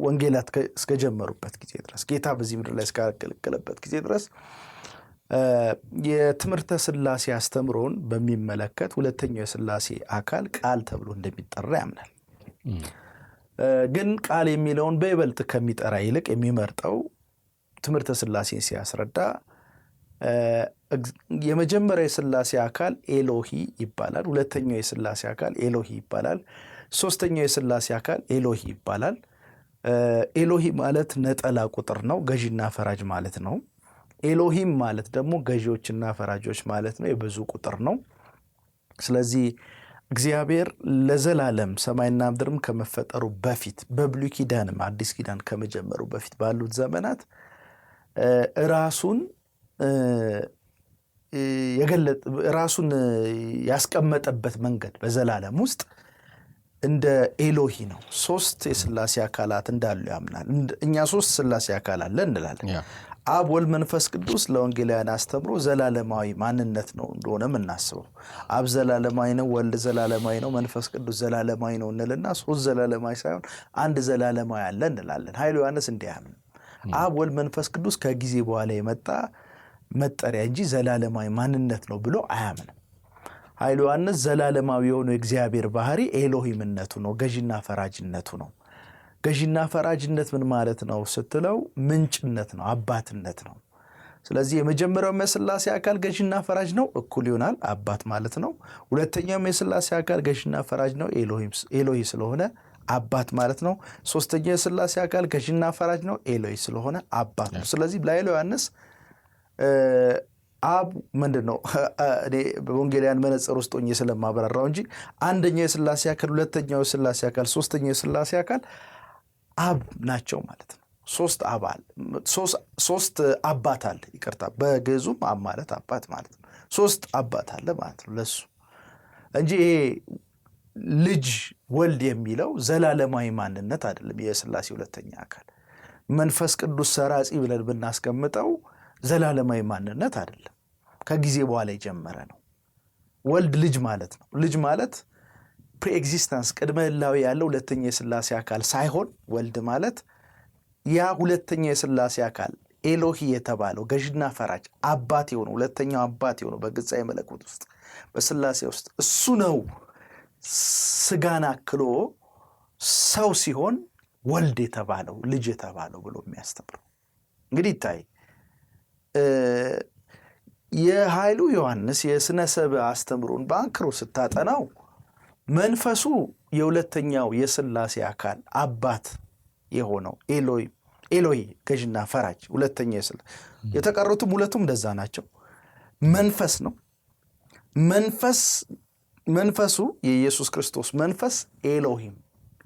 ወንጌላት እስከጀመሩበት ጊዜ ድረስ ጌታ በዚህ ምድር ላይ እስካገለገለበት ጊዜ ድረስ የትምህርተ ሥላሴ አስተምሮን በሚመለከት ሁለተኛው የሥላሴ አካል ቃል ተብሎ እንደሚጠራ ያምናል። ግን ቃል የሚለውን በይበልጥ ከሚጠራ ይልቅ የሚመርጠው ትምህርተ ሥላሴን ሲያስረዳ የመጀመሪያው የሥላሴ አካል ኤሎሂ ይባላል። ሁለተኛው የሥላሴ አካል ኤሎሂ ይባላል። ሶስተኛው የሥላሴ አካል ኤሎሂ ይባላል። ኤሎሂ ማለት ነጠላ ቁጥር ነው፣ ገዢና ፈራጅ ማለት ነው። ኤሎሂም ማለት ደግሞ ገዢዎችና ፈራጆች ማለት ነው፣ የብዙ ቁጥር ነው። ስለዚህ እግዚአብሔር ለዘላለም ሰማይና ምድርም ከመፈጠሩ በፊት በብሉይ ኪዳንም አዲስ ኪዳን ከመጀመሩ በፊት ባሉት ዘመናት ራሱን ያስቀመጠበት መንገድ በዘላለም ውስጥ እንደ ኤሎሂ ነው። 3 የሥላሴ አካላት እንዳሉ ያምናል። እኛ 3 ሥላሴ አካል አለ እንላለን። አብ፣ ወልድ፣ መንፈስ ቅዱስ ለወንጌላውያን አስተምሮ ዘላለማዊ ማንነት ነው እንደሆነ የምናስበው። አብ ዘላለማዊ ነው፣ ወልድ ዘላለማዊ ነው፣ መንፈስ ቅዱስ ዘላለማዊ ነው እንልና 3 ዘላለማዊ ሳይሆን አንድ ዘላለማዊ አለ እንላለን። ኃይለ ዮሐንስ እንዲህ ያምን አብ፣ ወልድ፣ መንፈስ ቅዱስ ከጊዜ በኋላ የመጣ መጠሪያ እንጂ ዘላለማዊ ማንነት ነው ብሎ አያምንም። ኃይለ ዮሐንስ ዘላለማዊ የሆነው የእግዚአብሔር ባህሪ ኤሎሂምነቱ ነው፣ ገዢና ፈራጅነቱ ነው። ገዢና ፈራጅነት ምን ማለት ነው ስትለው ምንጭነት ነው፣ አባትነት ነው። ስለዚህ የመጀመሪያው የሥላሴ አካል ገዢና ፈራጅ ነው፣ እኩል ይሆናል አባት ማለት ነው። ሁለተኛው የሥላሴ አካል ገዢና ፈራጅ ነው፣ ኤሎሂ ስለሆነ አባት ማለት ነው። ሶስተኛው የሥላሴ አካል ገዢና ፈራጅ ነው፣ ኤሎሂ ስለሆነ አባት ነው። ስለዚህ ለኃይለ ዮሐንስ አብ ምንድን ነው? እኔ በወንጌላውያን መነጽር ውስጥ ሆኜ ስለማብራራው እንጂ አንደኛው የሥላሴ አካል፣ ሁለተኛው የሥላሴ አካል፣ ሶስተኛው የሥላሴ አካል አብ ናቸው ማለት ነው። ሶስት አባት አለ። ይቅርታ፣ በግዕዙም አብ ማለት አባት ማለት ነው። ሶስት አባት አለ ማለት ነው ለሱ እንጂ ይሄ ልጅ ወልድ የሚለው ዘላለማዊ ማንነት አይደለም። የሥላሴ ሁለተኛ አካል መንፈስ ቅዱስ ሰራጺ ብለን ብናስቀምጠው ዘላለማዊ ማንነት አይደለም፣ ከጊዜ በኋላ የጀመረ ነው። ወልድ ልጅ ማለት ነው። ልጅ ማለት ፕሪኤግዚስተንስ ቅድመ ህላዌ ያለው ሁለተኛ የሥላሴ አካል ሳይሆን ወልድ ማለት ያ ሁለተኛ የሥላሴ አካል ኤሎሂ የተባለው ገዥና ፈራጅ አባት የሆነው ሁለተኛው አባት የሆነው በግጻኤ መለኮት ውስጥ በሥላሴ ውስጥ እሱ ነው ስጋን አክሎ ሰው ሲሆን ወልድ የተባለው ልጅ የተባለው ብሎ የሚያስተምረው። እንግዲህ ይታይ የኃይሉ ዮሐንስ የሥነ ሰብ አስተምሮን በአንክሮ ስታጠናው መንፈሱ የሁለተኛው የሥላሴ አካል አባት የሆነው ኤሎሂ ገዥና ፈራጅ ሁለተኛ የተቀሩትም ሁለቱም እንደዛ ናቸው። መንፈስ ነው። መንፈሱ የኢየሱስ ክርስቶስ መንፈስ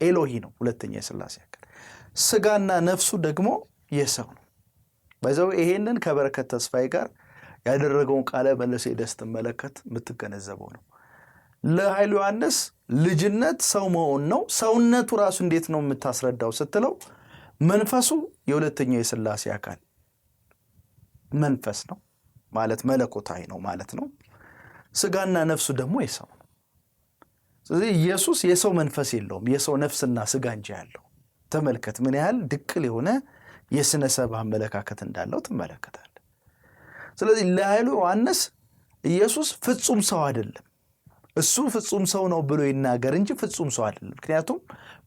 ኤሎሂ ነው፣ ሁለተኛ የሥላሴ አካል። ስጋና ነፍሱ ደግሞ የሰው ነው። በዛው ይሄንን ከበረከት ተስፋዬ ጋር ያደረገውን ቃለ መልስ ሄደህ ስትመለከት የምትገነዘበው ነው። ለኃይሉ ዮሐንስ ልጅነት ሰው መሆን ነው። ሰውነቱ ራሱ እንዴት ነው የምታስረዳው ስትለው መንፈሱ የሁለተኛው የሥላሴ አካል መንፈስ ነው ማለት መለኮታዊ ነው ማለት ነው። ስጋና ነፍሱ ደግሞ የሰው ነው። ስለዚህ ኢየሱስ የሰው መንፈስ የለውም፣ የሰው ነፍስና ስጋ እንጂ ያለው። ተመልከት ምን ያህል ድቅል የሆነ የሥነ ሰብ አመለካከት እንዳለው ትመለከታለህ። ስለዚህ ለኃይሉ ዮሐንስ ኢየሱስ ፍጹም ሰው አይደለም። እሱ ፍጹም ሰው ነው ብሎ ይናገር እንጂ ፍጹም ሰው አይደለም። ምክንያቱም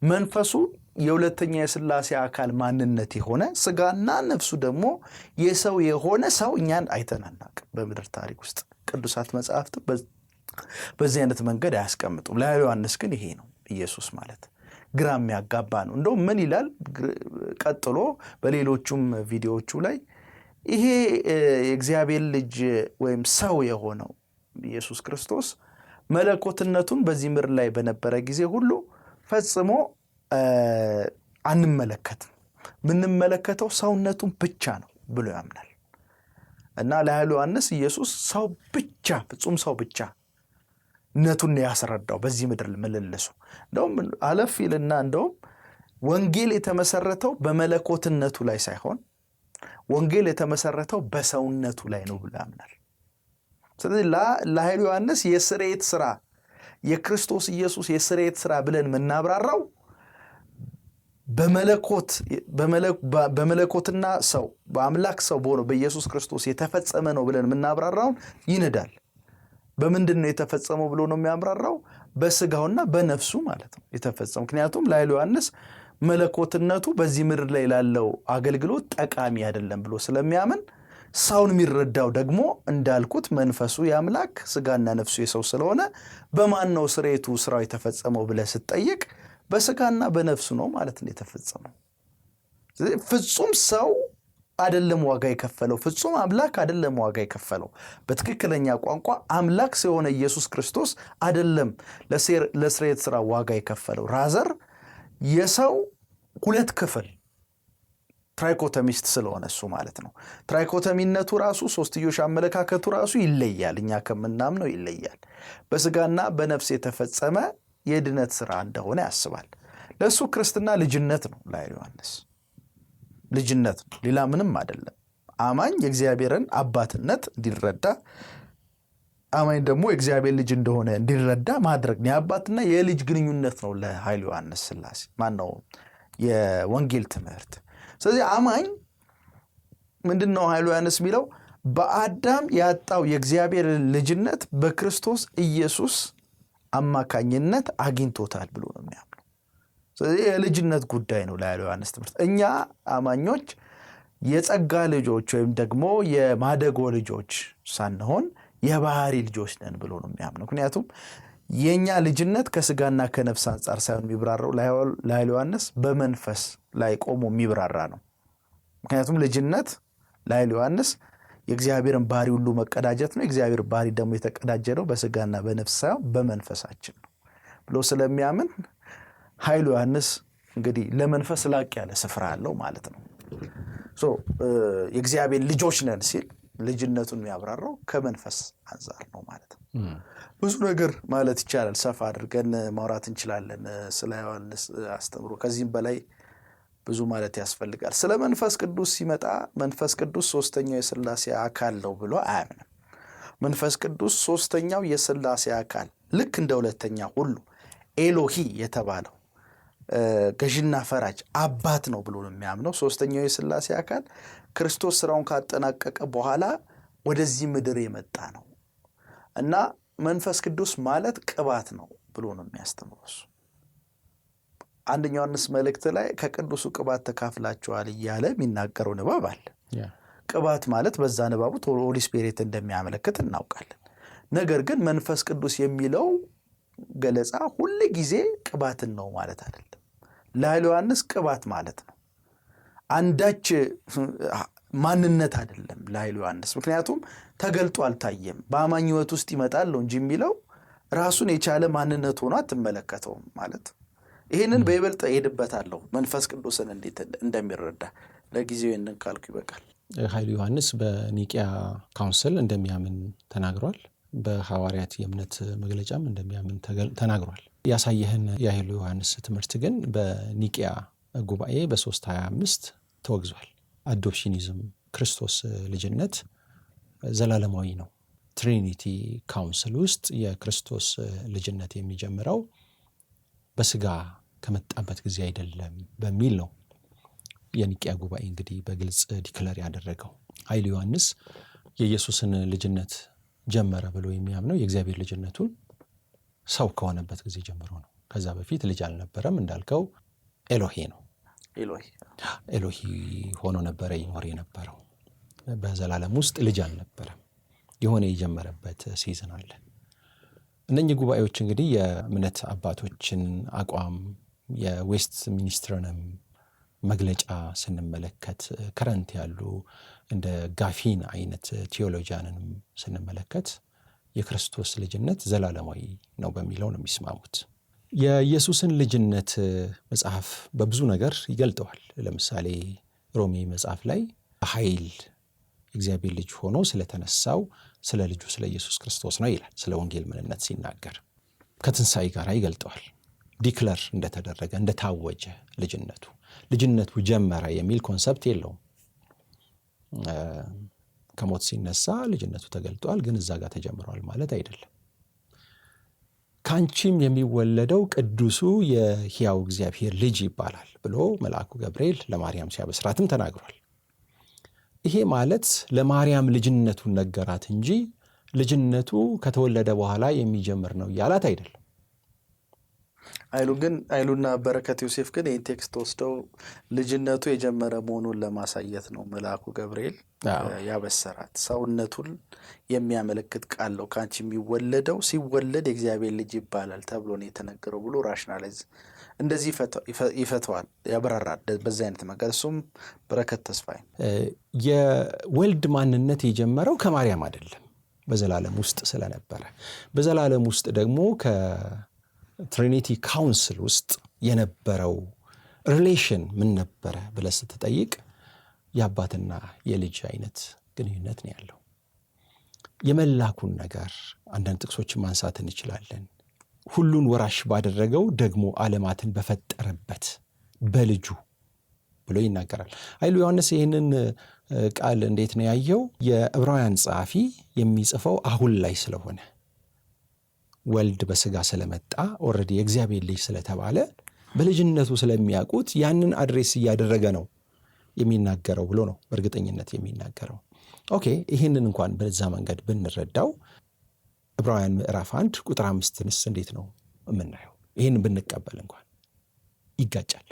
መንፈሱ የሁለተኛ የሥላሴ አካል ማንነት የሆነ ስጋና ነፍሱ ደግሞ የሰው የሆነ ሰው እኛን አይተን አናውቅም በምድር ታሪክ ውስጥ። ቅዱሳት መጽሐፍት በዚህ አይነት መንገድ አያስቀምጡም። ለኃይሉ ዮሐንስ ግን ይሄ ነው ኢየሱስ ማለት። ግራ የሚያጋባ ነው። እንደውም ምን ይላል ቀጥሎ በሌሎቹም ቪዲዮዎቹ ላይ ይሄ የእግዚአብሔር ልጅ ወይም ሰው የሆነው ኢየሱስ ክርስቶስ መለኮትነቱን በዚህ ምድር ላይ በነበረ ጊዜ ሁሉ ፈጽሞ አንመለከትም፣ የምንመለከተው ሰውነቱን ብቻ ነው ብሎ ያምናል። እና ለኃይሉ ዮሐንስ ኢየሱስ ሰው ብቻ ፍጹም ሰው ብቻ ነቱን ያስረዳው በዚህ ምድር ምልልሱ። እንደውም አለፍ ይልና እንደውም ወንጌል የተመሰረተው በመለኮትነቱ ላይ ሳይሆን ወንጌል የተመሰረተው በሰውነቱ ላይ ነው ብሎ ያምናል። ስለዚህ ለኃይሉ ዮሐንስ የስርየት ሥራ የክርስቶስ ኢየሱስ የስርየት ሥራ ብለን የምናብራራው በመለኮትና ሰው በአምላክ ሰው በሆነው በኢየሱስ ክርስቶስ የተፈጸመ ነው ብለን የምናብራራውን ይንዳል። በምንድን ነው የተፈጸመው ብሎ ነው የሚያብራራው? በስጋውና በነፍሱ ማለት ነው የተፈጸመው። ምክንያቱም ለኃይሉ ዮሐንስ መለኮትነቱ በዚህ ምድር ላይ ላለው አገልግሎት ጠቃሚ አይደለም ብሎ ስለሚያምን ሰውን የሚረዳው ደግሞ እንዳልኩት መንፈሱ የአምላክ ስጋና ነፍሱ የሰው ስለሆነ በማን ነው ስርየቱ ስራው የተፈጸመው ብለህ ስትጠይቅ በስጋና በነፍሱ ነው ማለት ነው የተፈጸመው። ፍጹም ሰው አይደለም ዋጋ የከፈለው፣ ፍጹም አምላክ አይደለም ዋጋ የከፈለው። በትክክለኛ ቋንቋ አምላክ ሲሆነ ኢየሱስ ክርስቶስ አይደለም ለስርየት ስራ ዋጋ የከፈለው። ራዘር የሰው ሁለት ክፍል ትራይኮቶሚስት ስለሆነ እሱ ማለት ነው። ትራይኮቶሚነቱ ራሱ ሶስትዮሽ አመለካከቱ ራሱ ይለያል፣ እኛ ከምናምነው ይለያል። በስጋና በነፍስ የተፈጸመ የድነት ስራ እንደሆነ ያስባል። ለእሱ ክርስትና ልጅነት ነው። ለኃይሉ ዮሐንስ ልጅነት ነው፣ ሌላ ምንም አይደለም። አማኝ የእግዚአብሔርን አባትነት እንዲረዳ፣ አማኝ ደግሞ የእግዚአብሔር ልጅ እንደሆነ እንዲረዳ ማድረግ ነው። የአባትና የልጅ ግንኙነት ነው ለኃይሉ ዮሐንስ ሥላሴ ማነው የወንጌል ትምህርት። ስለዚህ አማኝ ምንድን ነው ኃይሉ ዮሐንስ የሚለው? በአዳም ያጣው የእግዚአብሔር ልጅነት በክርስቶስ ኢየሱስ አማካኝነት አግኝቶታል ብሎ ነው የሚያምነው። ስለዚህ የልጅነት ጉዳይ ነው ለኃይሉ ዮሐንስ ትምህርት። እኛ አማኞች የጸጋ ልጆች ወይም ደግሞ የማደጎ ልጆች ሳንሆን የባህሪ ልጆች ነን ብሎ ነው የሚያምነው። ምክንያቱም የኛ ልጅነት ከስጋና ከነፍስ አንጻር ሳይሆን የሚብራራው ለኃይሉ ዮሐንስ በመንፈስ ላይ ቆሞ የሚብራራ ነው። ምክንያቱም ልጅነት ለኃይሉ ዮሐንስ የእግዚአብሔርን ባህሪ ሁሉ መቀዳጀት ነው። የእግዚአብሔር ባህሪ ደግሞ የተቀዳጀ ነው በስጋና በነፍስ ሳይሆን በመንፈሳችን ነው ብሎ ስለሚያምን ኃይሉ ዮሐንስ እንግዲህ ለመንፈስ ላቅ ያለ ስፍራ አለው ማለት ነው። የእግዚአብሔር ልጆች ነን ሲል ልጅነቱን የሚያብራራው ከመንፈስ አንጻር ነው ማለት ነው። ብዙ ነገር ማለት ይቻላል፣ ሰፋ አድርገን ማውራት እንችላለን ስለ ዮሐንስ አስተምሮ። ከዚህም በላይ ብዙ ማለት ያስፈልጋል። ስለ መንፈስ ቅዱስ ሲመጣ መንፈስ ቅዱስ ሶስተኛው የሥላሴ አካል ነው ብሎ አያምንም። መንፈስ ቅዱስ ሶስተኛው የሥላሴ አካል ልክ እንደ ሁለተኛ ሁሉ ኤሎሂ የተባለው ገዥና ፈራጅ አባት ነው ብሎ ነው የሚያምነው። ሶስተኛው የሥላሴ አካል ክርስቶስ ስራውን ካጠናቀቀ በኋላ ወደዚህ ምድር የመጣ ነው እና መንፈስ ቅዱስ ማለት ቅባት ነው ብሎ ነው የሚያስተምረው። አንደኛ ዮሐንስ መልእክት ላይ ከቅዱሱ ቅባት ተካፍላችኋል እያለ የሚናገረው ንባብ አለ። ቅባት ማለት በዛ ንባቡ ሆሊ ስፒሪት እንደሚያመለክት እናውቃለን። ነገር ግን መንፈስ ቅዱስ የሚለው ገለጻ ሁሉ ጊዜ ቅባትን ነው ማለት አይደለም። ለኃይሉ ዮሐንስ ቅባት ማለት ነው፣ አንዳች ማንነት አይደለም ለኃይሉ ዮሐንስ። ምክንያቱም ተገልጦ አልታየም፣ በአማኝ ሕይወት ውስጥ ይመጣል እንጂ የሚለው ራሱን የቻለ ማንነት ሆኖ አትመለከተውም ማለት። ይህንን በይበልጥ እሄድበታለሁ መንፈስ ቅዱስን እንዴት እንደሚረዳ። ለጊዜው ይህንን ካልኩ ይበቃል።
ኃይሉ ዮሐንስ በኒቂያ ካውንስል እንደሚያምን ተናግሯል። በሐዋርያት የእምነት መግለጫም እንደሚያምን ተናግሯል። ያሳየህን የኃይሉ ዮሐንስ ትምህርት ግን በኒቂያ ጉባኤ በ325 ተወግዟል። አዶፕሽኒዝም፣ ክርስቶስ ልጅነት ዘላለማዊ ነው። ትሪኒቲ ካውንስል ውስጥ የክርስቶስ ልጅነት የሚጀምረው በስጋ ከመጣበት ጊዜ አይደለም በሚል ነው የኒቂያ ጉባኤ እንግዲህ በግልጽ ዲክለር ያደረገው። ኃይሉ ዮሐንስ የኢየሱስን ልጅነት ጀመረ ብሎ የሚያምነው የእግዚአብሔር ልጅነቱን ሰው ከሆነበት ጊዜ ጀምሮ ነው። ከዛ በፊት ልጅ አልነበረም። እንዳልከው ኤሎሄ ነው። ኤሎሂ ሆኖ ነበረ ይኖር የነበረው። በዘላለም ውስጥ ልጅ አልነበረም። የሆነ የጀመረበት ሲዝን አለ። እነኚህ ጉባኤዎች እንግዲህ የእምነት አባቶችን አቋም የዌስት ሚኒስትርንም መግለጫ ስንመለከት ከረንት ያሉ እንደ ጋፊን አይነት ቴዎሎጂያንንም ስንመለከት የክርስቶስ ልጅነት ዘላለማዊ ነው በሚለው ነው የሚስማሙት። የኢየሱስን ልጅነት መጽሐፍ በብዙ ነገር ይገልጠዋል። ለምሳሌ ሮሜ መጽሐፍ ላይ ኃይል እግዚአብሔር ልጅ ሆኖ ስለተነሳው ስለ ልጁ ስለ ኢየሱስ ክርስቶስ ነው ይላል። ስለ ወንጌል ምንነት ሲናገር ከትንሣኤ ጋር ይገልጠዋል። ዲክለር እንደተደረገ እንደታወጀ ልጅነቱ ጀመረ የሚል ኮንሰፕት የለውም። ከሞት ሲነሳ ልጅነቱ ተገልጧል፣ ግን እዛ ጋር ተጀምሯል ማለት አይደለም። ካንቺም የሚወለደው ቅዱሱ የሕያው እግዚአብሔር ልጅ ይባላል ብሎ መልአኩ ገብርኤል ለማርያም ሲያበስራትም ተናግሯል። ይሄ ማለት ለማርያም ልጅነቱን ነገራት እንጂ ልጅነቱ ከተወለደ በኋላ የሚጀምር ነው እያላት አይደለም።
ኃይሉና በረከት ዮሴፍ ግን ይህን ቴክስት ወስደው ልጅነቱ የጀመረ መሆኑን ለማሳየት ነው መልአኩ ገብርኤል ያበሰራት። ሰውነቱን የሚያመለክት ቃል ነው ከአንቺ የሚወለደው፣ ሲወለድ የእግዚአብሔር ልጅ ይባላል ተብሎ ነው የተነገረው ብሎ ራሽናላይዝ እንደዚህ ይፈተዋል፣ ያብራራል በዚህ አይነት መንገድ። እሱም በረከት ተስፋዬ
የወልድ ማንነት የጀመረው ከማርያም አይደለም፣ በዘላለም ውስጥ ስለነበረ። በዘላለም ውስጥ ደግሞ ከትሪኒቲ ካውንስል ውስጥ የነበረው ሪሌሽን ምን ነበረ ብለህ ስትጠይቅ የአባትና የልጅ አይነት ግንኙነት ነው ያለው። የመላኩን ነገር አንዳንድ ጥቅሶችን ማንሳት እንችላለን። ሁሉን ወራሽ ባደረገው ደግሞ ዓለማትን በፈጠረበት በልጁ ብሎ ይናገራል። ኃይሉ ዮሐንስ ይህንን ቃል እንዴት ነው ያየው? የዕብራውያን ጸሐፊ የሚጽፈው አሁን ላይ ስለሆነ ወልድ በስጋ ስለመጣ ኦልሬዲ የእግዚአብሔር ልጅ ስለተባለ በልጅነቱ ስለሚያውቁት ያንን አድሬስ እያደረገ ነው የሚናገረው ብሎ ነው በእርግጠኝነት የሚናገረው። ኦኬ፣ ይህንን እንኳን በዛ መንገድ ብንረዳው ዕብራውያን ምዕራፍ 1 ቁጥር 5ንስ እንዴት ነው የምናየው? ይህንን ብንቀበል እንኳን ይጋጫል።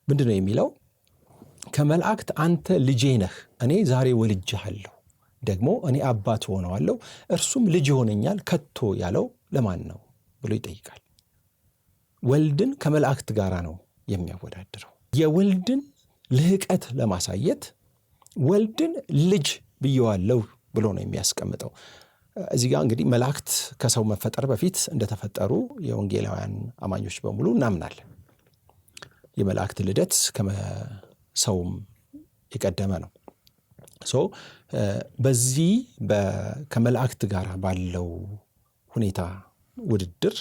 ምንድን ነው የሚለው? ከመላእክት አንተ ልጄ ነህ፣ እኔ ዛሬ ወልጄሃለሁ፣ ደግሞ እኔ አባት ሆነዋለሁ፣ እርሱም ልጅ ይሆነኛል ከቶ ያለው ለማን ነው ብሎ ይጠይቃል። ወልድን ከመላእክት ጋር ነው የሚያወዳድረው። የወልድን ልህቀት ለማሳየት ወልድን ልጅ ብየዋለሁ ብሎ ነው የሚያስቀምጠው። እዚህ ጋር እንግዲህ መላእክት ከሰው መፈጠር በፊት እንደተፈጠሩ የወንጌላውያን አማኞች በሙሉ እናምናለን። የመላእክት ልደት ከሰውም የቀደመ ነው። በዚህ ከመላእክት ጋር ባለው ሁኔታ ውድድር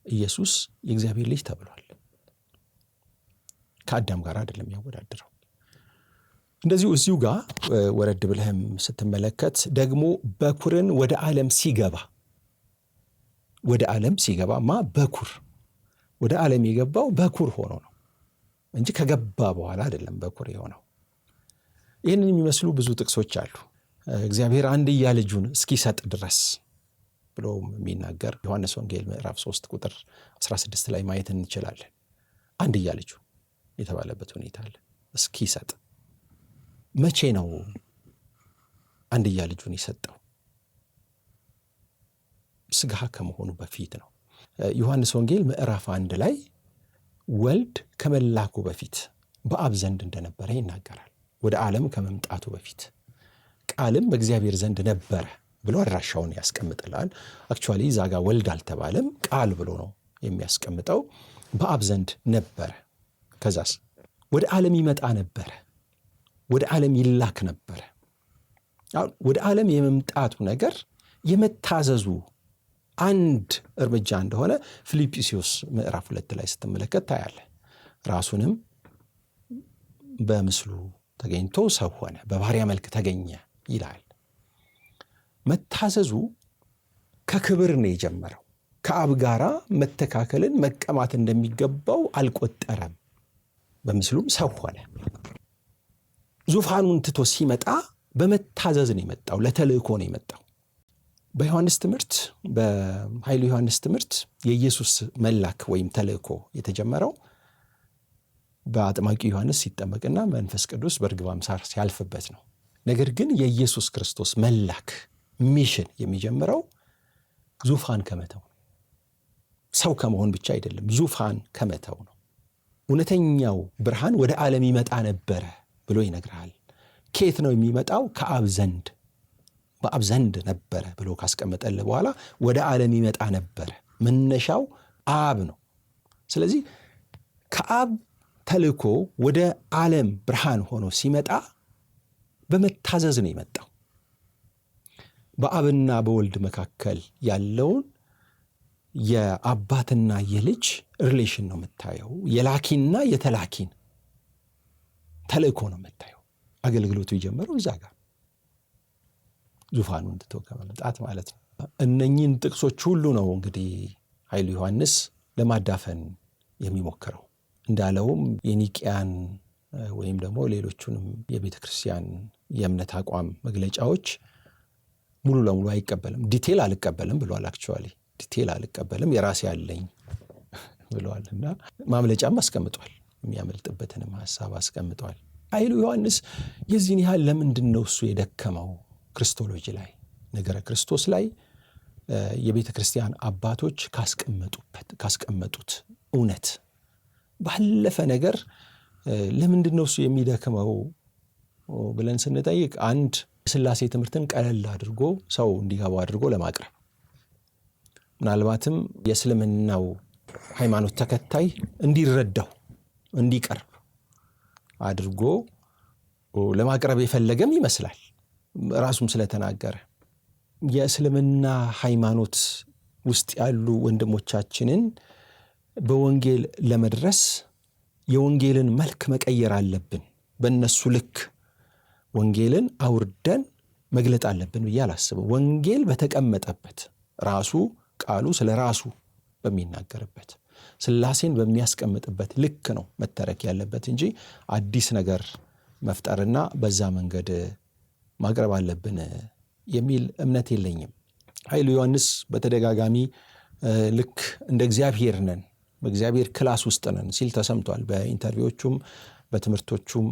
ኢየሱስ የእግዚአብሔር ልጅ ተብሏል። ከአዳም ጋር አይደለም ያወዳድረው። እንደዚሁ እዚሁ ጋር ወረድ ብለህም ስትመለከት ደግሞ በኩርን ወደ ዓለም ሲገባ በኩር ወደ ዓለም የገባው በኩር ሆኖ ነው እንጂ ከገባ በኋላ አይደለም በኩር የሆነው። ይህንን የሚመስሉ ብዙ ጥቅሶች አሉ። እግዚአብሔር አንድያ ልጁን እስኪሰጥ ድረስ ብሎ የሚናገር ዮሐንስ ወንጌል ምዕራፍ 3 ቁጥር 16 ላይ ማየት እንችላለን። አንድያ ልጁ የተባለበት ሁኔታ አለ። እስኪሰጥ መቼ ነው አንድያ ልጁን የሰጠው? ሥጋ ከመሆኑ በፊት ነው። ዮሐንስ ወንጌል ምዕራፍ 1 ላይ ወልድ ከመላኩ በፊት በአብ ዘንድ እንደነበረ ይናገራል። ወደ ዓለም ከመምጣቱ በፊት ቃልም በእግዚአብሔር ዘንድ ነበረ ብሎ አድራሻውን ያስቀምጥላል። አክቹዋሊ እዛ ጋር ወልድ አልተባለም፣ ቃል ብሎ ነው የሚያስቀምጠው። በአብ ዘንድ ነበረ። ከዛስ ወደ ዓለም ይመጣ ነበረ፣ ወደ ዓለም ይላክ ነበረ። ወደ ዓለም የመምጣቱ ነገር የመታዘዙ አንድ እርምጃ እንደሆነ ፊልጵስዩስ ምዕራፍ 2 ላይ ስትመለከት ታያለ። ራሱንም በምስሉ ተገኝቶ ሰው ሆነ፣ በባሪያ መልክ ተገኘ ይላል። መታዘዙ ከክብር ነው የጀመረው። ከአብ ጋራ መተካከልን መቀማት እንደሚገባው አልቆጠረም። በምስሉም ሰው ሆነ። ዙፋኑን ትቶ ሲመጣ በመታዘዝ ነው የመጣው፣ ለተልእኮ ነው የመጣው። በዮሐንስ ትምህርት፣ በኃይሉ ዮሐንስ ትምህርት የኢየሱስ መላክ ወይም ተልእኮ የተጀመረው በአጥማቂ ዮሐንስ ሲጠመቅና መንፈስ ቅዱስ በርግብ አምሳል ሲያልፍበት ነው። ነገር ግን የኢየሱስ ክርስቶስ መላክ ሚሽን የሚጀምረው ዙፋን ከመተው ነው። ሰው ከመሆን ብቻ አይደለም፣ ዙፋን ከመተው ነው። እውነተኛው ብርሃን ወደ ዓለም ይመጣ ነበረ ብሎ ይነግራል። ከየት ነው የሚመጣው? ከአብ ዘንድ፣ በአብ ዘንድ ነበረ ብሎ ካስቀመጠልህ በኋላ ወደ ዓለም ይመጣ ነበረ። መነሻው አብ ነው። ስለዚህ ከአብ ተልእኮ ወደ ዓለም ብርሃን ሆኖ ሲመጣ በመታዘዝ ነው የመጣው። በአብና በወልድ መካከል ያለውን የአባትና የልጅ ሪሌሽን ነው የምታየው። የላኪና የተላኪን ተልእኮ ነው የምታየው። አገልግሎቱ የጀመረው እዛ ጋር ዙፋኑን ትቶ ከመምጣት ማለት ነው። እነኚህን ጥቅሶች ሁሉ ነው እንግዲህ ኃይሉ ዮሐንስ ለማዳፈን የሚሞክረው። እንዳለውም የኒቅያን ወይም ደግሞ ሌሎቹንም የቤተ ክርስቲያን የእምነት አቋም መግለጫዎች ሙሉ ለሙሉ አይቀበልም። ዲቴል አልቀበልም ብሏል። አክቹዋሊ ዲቴል አልቀበልም፣ የራሴ ያለኝ ብሏል። እና ማምለጫም አስቀምጧል፣ የሚያመልጥበትንም ሐሳብ አስቀምጧል። ኃይሉ ዮሐንስ የዚህን ያህል ለምንድን ነው እሱ የደከመው? ክርስቶሎጂ ላይ፣ ነገረ ክርስቶስ ላይ የቤተ ክርስቲያን አባቶች ካስቀመጡት እውነት ባለፈ ነገር ለምንድን ነው እሱ የሚደክመው ብለን ስንጠይቅ፣ አንድ ሥላሴ ትምህርትን ቀለል አድርጎ ሰው እንዲገባው አድርጎ ለማቅረብ፣ ምናልባትም የእስልምናው ሃይማኖት ተከታይ እንዲረዳው እንዲቀርብ አድርጎ ለማቅረብ የፈለገም ይመስላል። ራሱም ስለተናገረ የእስልምና ሃይማኖት ውስጥ ያሉ ወንድሞቻችንን በወንጌል ለመድረስ የወንጌልን መልክ መቀየር አለብን። በእነሱ ልክ ወንጌልን አውርደን መግለጥ አለብን ብዬ አላስብም። ወንጌል በተቀመጠበት ራሱ ቃሉ ስለ ራሱ በሚናገርበት ሥላሴን በሚያስቀምጥበት ልክ ነው መተረክ ያለበት እንጂ አዲስ ነገር መፍጠርና በዛ መንገድ ማቅረብ አለብን የሚል እምነት የለኝም። ኃይሉ ዮሐንስ በተደጋጋሚ ልክ እንደ እግዚአብሔር ነን፣ በእግዚአብሔር ክላስ ውስጥ ነን ሲል ተሰምቷል። በኢንተርቪዎቹም በትምህርቶቹም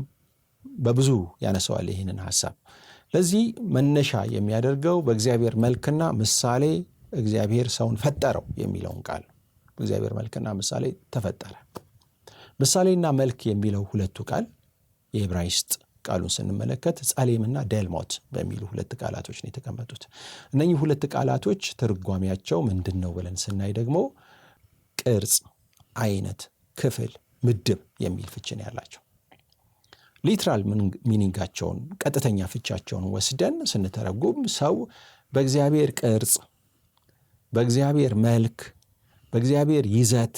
በብዙ ያነሰዋል ይህንን ሐሳብ። ለዚህ መነሻ የሚያደርገው በእግዚአብሔር መልክና ምሳሌ እግዚአብሔር ሰውን ፈጠረው የሚለውን ቃል። በእግዚአብሔር መልክና ምሳሌ ተፈጠረ። ምሳሌና መልክ የሚለው ሁለቱ ቃል የዕብራይስጥ ቃሉን ስንመለከት ጸሌምና ደልሞት በሚሉ ሁለት ቃላቶች ነው የተቀመጡት። እነኚህ ሁለት ቃላቶች ትርጓሜያቸው ምንድን ነው ብለን ስናይ ደግሞ ቅርጽ፣ አይነት፣ ክፍል፣ ምድብ የሚል ፍቺ ነው ያላቸው። ሊትራል ሚኒንጋቸውን ቀጥተኛ ፍቻቸውን ወስደን ስንተረጉም ሰው በእግዚአብሔር ቅርጽ፣ በእግዚአብሔር መልክ፣ በእግዚአብሔር ይዘት፣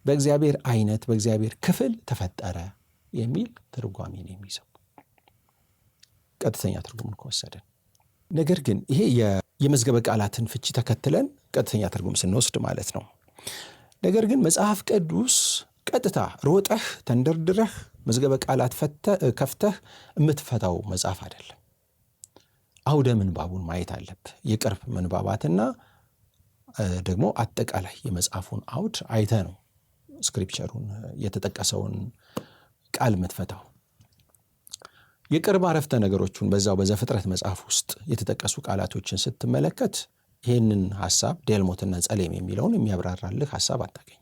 በእግዚአብሔር አይነት፣ በእግዚአብሔር ክፍል ተፈጠረ የሚል ትርጓሜ ነው የሚይዘው ቀጥተኛ ትርጉምን ከወሰደን። ነገር ግን ይሄ የመዝገበ ቃላትን ፍቺ ተከትለን ቀጥተኛ ትርጉም ስንወስድ ማለት ነው። ነገር ግን መጽሐፍ ቅዱስ ቀጥታ ሮጠህ ተንደርድረህ መዝገበ ቃላት ከፍተህ የምትፈታው መጽሐፍ አይደለም። አውደ ምንባቡን ማየት አለብህ። የቅርብ ምንባባትና ደግሞ አጠቃላይ የመጽሐፉን አውድ አይተህ ነው ስክሪፕቸሩን የተጠቀሰውን ቃል የምትፈታው። የቅርብ አረፍተ ነገሮቹን በዛው በዘፍጥረት መጽሐፍ ውስጥ የተጠቀሱ ቃላቶችን ስትመለከት ይህንን ሐሳብ ዴልሞትና ጸሌም የሚለውን የሚያብራራልህ ሐሳብ አታገኝም።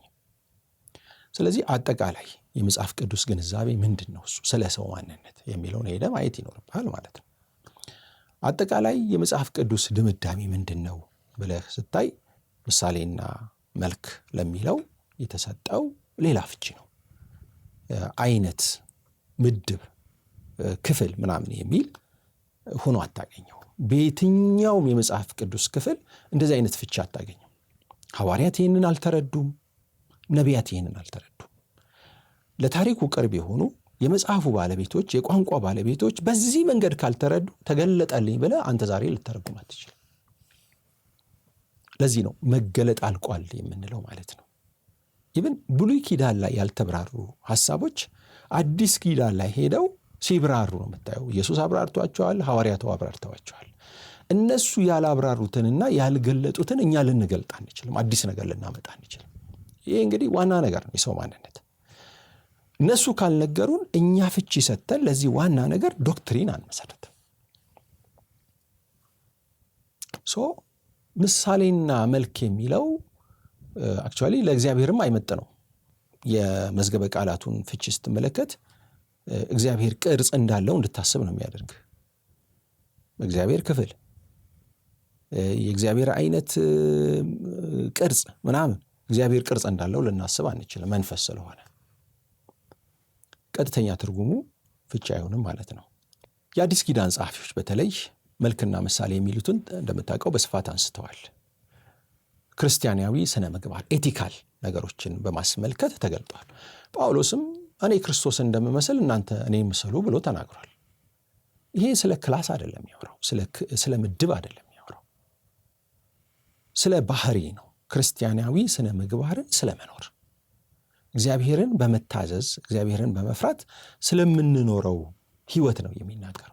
ስለዚህ አጠቃላይ የመጽሐፍ ቅዱስ ግንዛቤ ምንድን ነው? እሱ ስለ ሰው ማንነት የሚለውን ሄደህ ማየት ይኖርብሃል ማለት ነው። አጠቃላይ የመጽሐፍ ቅዱስ ድምዳሜ ምንድን ነው ብለህ ስታይ ምሳሌና መልክ ለሚለው የተሰጠው ሌላ ፍቺ ነው። አይነት፣ ምድብ፣ ክፍል ምናምን የሚል ሆኖ አታገኘው። በየትኛውም የመጽሐፍ ቅዱስ ክፍል እንደዚህ አይነት ፍቺ አታገኘው። ሐዋርያት ይህንን አልተረዱም። ነቢያት ይህንን አልተረዱም። ለታሪኩ ቅርብ የሆኑ የመጽሐፉ ባለቤቶች፣ የቋንቋ ባለቤቶች በዚህ መንገድ ካልተረዱ ተገለጠልኝ ብለህ አንተ ዛሬ ልተረጉም አትችልም። ለዚህ ነው መገለጥ አልቋል የምንለው ማለት ነው። ኢብን ብሉይ ኪዳን ላይ ያልተብራሩ ሐሳቦች አዲስ ኪዳን ላይ ሄደው ሲብራሩ ነው የምታየው። ኢየሱስ አብራርቷቸዋል፣ ሐዋርያቱ አብራርተዋቸዋል። እነሱ ያላብራሩትንና ያልገለጡትን እኛ ልንገልጥ አንችልም፣ አዲስ ነገር ልናመጣ አንችልም። ይሄ እንግዲህ ዋና ነገር ነው የሰው ማንነት። እነሱ ካልነገሩን እኛ ፍቺ ሰጥተን ለዚህ ዋና ነገር ዶክትሪን አንመሰረትም። ምሳሌና መልክ የሚለው አክቹዋሊ ለእግዚአብሔርም አይመጥነው። የመዝገበ ቃላቱን ፍቺ ስትመለከት እግዚአብሔር ቅርጽ እንዳለው እንድታስብ ነው የሚያደርግ። እግዚአብሔር ክፍል፣ የእግዚአብሔር አይነት ቅርጽ ምናምን እግዚአብሔር ቅርጽ እንዳለው ልናስብ አንችልም፣ መንፈስ ስለሆነ ቀጥተኛ ትርጉሙ ፍቺ አይሆንም ማለት ነው። የአዲስ ኪዳን ጸሐፊዎች በተለይ መልክና ምሳሌ የሚሉትን እንደምታውቀው በስፋት አንስተዋል። ክርስቲያናዊ ስነ ምግባር ኤቲካል ነገሮችን በማስመልከት ተገልጧል። ጳውሎስም እኔ ክርስቶስ እንደምመስል እናንተ እኔ ምሰሉ ብሎ ተናግሯል። ይሄ ስለ ክላስ አይደለም ያወራው፣ ስለ ምድብ አይደለም ያወራው፣ ስለ ባህሪ ነው። ክርስቲያናዊ ስነ ምግባርን ስለመኖር፣ እግዚአብሔርን በመታዘዝ እግዚአብሔርን በመፍራት ስለምንኖረው ህይወት ነው የሚናገረው።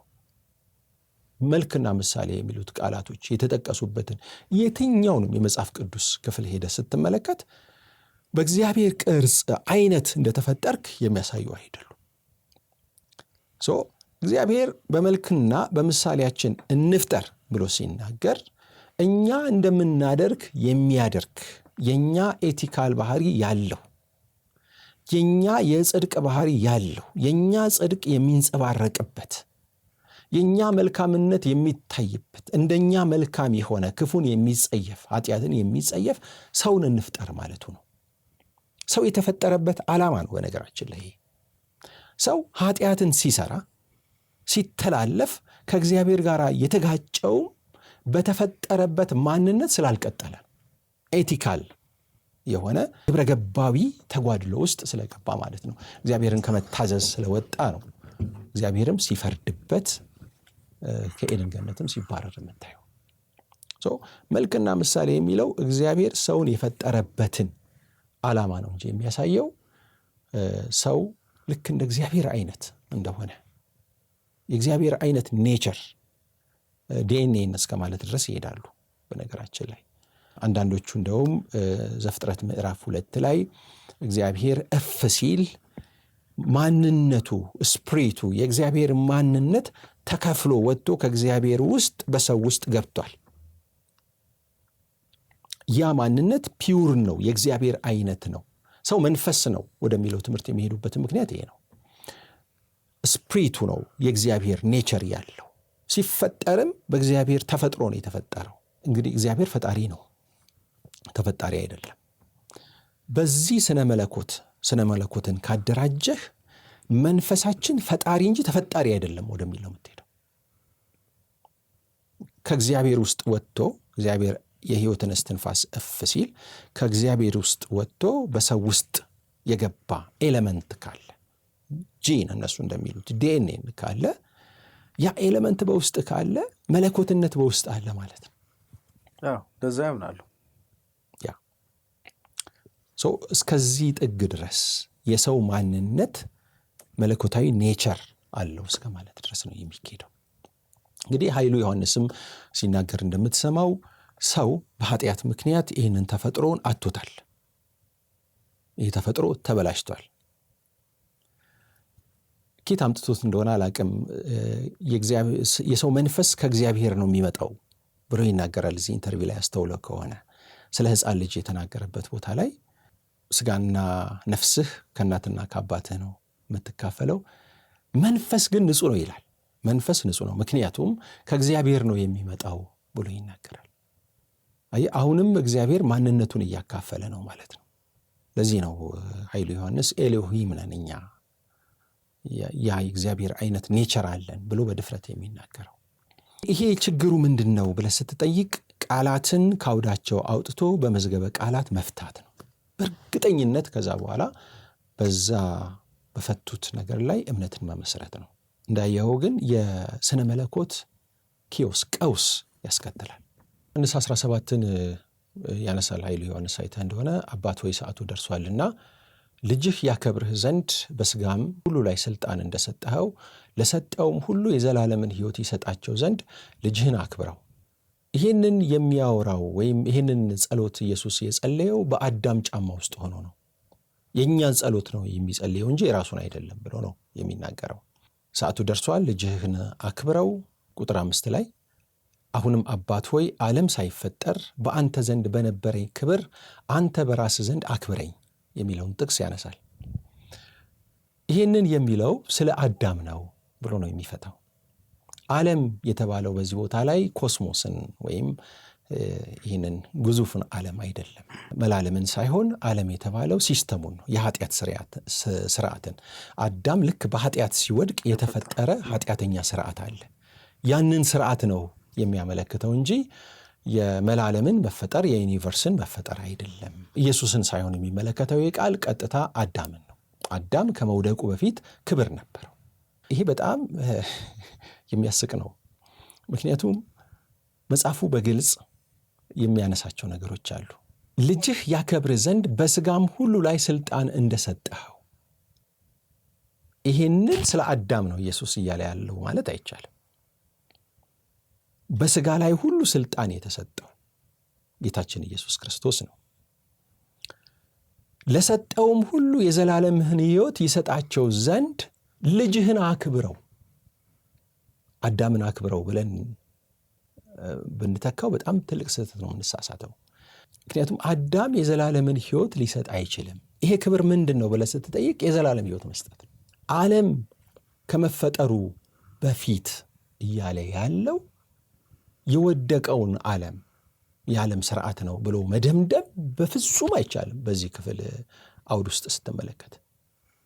መልክና ምሳሌ የሚሉት ቃላቶች የተጠቀሱበትን የትኛውንም የመጽሐፍ ቅዱስ ክፍል ሄደ ስትመለከት በእግዚአብሔር ቅርጽ አይነት እንደተፈጠርክ የሚያሳዩ አይደሉም። እግዚአብሔር በመልክና በምሳሌያችን እንፍጠር ብሎ ሲናገር እኛ እንደምናደርግ የሚያደርግ የኛ ኤቲካል ባህሪ ያለው፣ የኛ የጽድቅ ባህሪ ያለው፣ የኛ ጽድቅ የሚንጸባረቅበት፣ የኛ መልካምነት የሚታይበት፣ እንደኛ መልካም የሆነ ክፉን የሚጸየፍ ኃጢአትን የሚጸየፍ ሰውን እንፍጠር ማለቱ ነው። ሰው የተፈጠረበት ዓላማ ነው። በነገራችን ላይ ሰው ኃጢአትን ሲሰራ ሲተላለፍ ከእግዚአብሔር ጋር የተጋጨው በተፈጠረበት ማንነት ስላልቀጠለ ኤቲካል የሆነ ግብረ ገባዊ ተጓድሎ ውስጥ ስለገባ ማለት ነው። እግዚአብሔርን ከመታዘዝ ስለወጣ ነው። እግዚአብሔርም ሲፈርድበት ከኤደን ገነትም ሲባረር የምታየው። መልክና ምሳሌ የሚለው እግዚአብሔር ሰውን የፈጠረበትን ዓላማ ነው እንጂ የሚያሳየው ሰው ልክ እንደ እግዚአብሔር አይነት እንደሆነ የእግዚአብሔር አይነት ኔቸር ዲኤንኤ እስከ ማለት ድረስ ይሄዳሉ። በነገራችን ላይ አንዳንዶቹ እንደውም ዘፍጥረት ምዕራፍ 2 ላይ እግዚአብሔር እፍ ሲል ማንነቱ ስፕሪቱ የእግዚአብሔር ማንነት ተከፍሎ ወጥቶ ከእግዚአብሔር ውስጥ በሰው ውስጥ ገብቷል። ያ ማንነት ፒውር ነው፣ የእግዚአብሔር አይነት ነው። ሰው መንፈስ ነው ወደሚለው ትምህርት የሚሄዱበት ምክንያት ይሄ ነው። ስፕሪቱ ነው የእግዚአብሔር ኔቸር ያለው። ሲፈጠርም በእግዚአብሔር ተፈጥሮ ነው የተፈጠረው። እንግዲህ እግዚአብሔር ፈጣሪ ነው፣ ተፈጣሪ አይደለም። በዚህ ስነ መለኮትን ካደራጀህ መንፈሳችን ፈጣሪ እንጂ ተፈጣሪ አይደለም ወደሚል ነው የምትሄደው። ከእግዚአብሔር ውስጥ ወጥቶ እግዚአብሔር የሕይወትን እስትንፋስ እፍ ሲል ከእግዚአብሔር ውስጥ ወጥቶ በሰው ውስጥ የገባ ኤሌመንት ካለ፣ ጂን እነሱ እንደሚሉት ዲኤንኤ ካለ፣ ያ ኤሌመንት በውስጥ ካለ መለኮትነት በውስጥ አለ ማለት ነው።
ለዛ ያምናሉ።
እስከዚህ ጥግ ድረስ የሰው ማንነት መለኮታዊ ኔቸር አለው እስከ ማለት ድረስ ነው የሚካሄደው። እንግዲህ ኃይሉ ዮሐንስም ሲናገር እንደምትሰማው ሰው በኃጢአት ምክንያት ይህንን ተፈጥሮውን አጥቶታል። ይህ ተፈጥሮ ተበላሽቷል። ኬት አምጥቶት እንደሆነ አላቅም። የሰው መንፈስ ከእግዚአብሔር ነው የሚመጣው ብሎ ይናገራል። እዚህ ኢንተርቪው ላይ አስተውለው ከሆነ ስለ ሕፃን ልጅ የተናገረበት ቦታ ላይ ስጋና ነፍስህ ከእናትና ከአባትህ ነው የምትካፈለው፣ መንፈስ ግን ንጹህ ነው ይላል። መንፈስ ንጹህ ነው ምክንያቱም ከእግዚአብሔር ነው የሚመጣው ብሎ ይናገራል። አሁንም እግዚአብሔር ማንነቱን እያካፈለ ነው ማለት ነው። ለዚህ ነው ኃይሉ ዮሐንስ ኤሎሂም ነን እኛ፣ ያ እግዚአብሔር አይነት ኔቸር አለን ብሎ በድፍረት የሚናገረው። ይሄ ችግሩ ምንድን ነው ብለህ ስትጠይቅ ቃላትን ካውዳቸው አውጥቶ በመዝገበ ቃላት መፍታት ነው በእርግጠኝነት። ከዛ በኋላ በዛ በፈቱት ነገር ላይ እምነትን መመስረት ነው። እንዳየኸው ግን የስነ መለኮት ቀውስ ያስከትላል። ዮሐንስ 17ን ያነሳል ኃይሉ ዮሐንስ አይተህ እንደሆነ አባት ሆይ ሰዓቱ ደርሷልና ልጅህ ያከብርህ ዘንድ በስጋም ሁሉ ላይ ስልጣን እንደሰጠኸው ለሰጠውም ሁሉ የዘላለምን ሕይወት ይሰጣቸው ዘንድ ልጅህን አክብረው። ይህንን የሚያወራው ወይም ይህንን ጸሎት ኢየሱስ የጸለየው በአዳም ጫማ ውስጥ ሆኖ ነው። የእኛን ጸሎት ነው የሚጸልየው እንጂ የራሱን አይደለም ብሎ ነው የሚናገረው። ሰዓቱ ደርሷል፣ ልጅህን አክብረው። ቁጥር 5 ላይ አሁንም አባት ሆይ ዓለም ሳይፈጠር በአንተ ዘንድ በነበረኝ ክብር አንተ በራስህ ዘንድ አክብረኝ የሚለውን ጥቅስ ያነሳል። ይህንን የሚለው ስለ አዳም ነው ብሎ ነው የሚፈታው። ዓለም የተባለው በዚህ ቦታ ላይ ኮስሞስን ወይም ይህንን ግዙፍን ዓለም አይደለም፣ መላለምን ሳይሆን ዓለም የተባለው ሲስተሙን ነው፣ የኃጢአት ስርዓትን። አዳም ልክ በኃጢአት ሲወድቅ የተፈጠረ ኃጢአተኛ ስርዓት አለ። ያንን ስርዓት ነው የሚያመለክተው እንጂ የመላለምን መፈጠር የዩኒቨርስን መፈጠር አይደለም። ኢየሱስን ሳይሆን የሚመለከተው የቃል ቀጥታ አዳምን ነው። አዳም ከመውደቁ በፊት ክብር ነበረው። ይሄ በጣም የሚያስቅ ነው። ምክንያቱም መጽሐፉ በግልጽ የሚያነሳቸው ነገሮች አሉ። ልጅህ ያከብር ዘንድ በስጋም ሁሉ ላይ ስልጣን እንደሰጠኸው። ይሄንን ስለ አዳም ነው ኢየሱስ እያለ ያለው ማለት አይቻልም። በስጋ ላይ ሁሉ ስልጣን የተሰጠው ጌታችን ኢየሱስ ክርስቶስ ነው። ለሰጠውም ሁሉ የዘላለምህን ሕይወት ይሰጣቸው ዘንድ ልጅህን አክብረው። አዳምን አክብረው ብለን ብንተካው በጣም ትልቅ ስህተት ነው የምንሳሳተው። ምክንያቱም አዳም የዘላለምን ሕይወት ሊሰጥ አይችልም። ይሄ ክብር ምንድን ነው ብለህ ስትጠይቅ የዘላለም ሕይወት መስጠት። ዓለም ከመፈጠሩ በፊት እያለ ያለው የወደቀውን ዓለም የዓለም ስርዓት ነው ብሎ መደምደም በፍጹም አይቻልም። በዚህ ክፍል አውድ ውስጥ ስትመለከት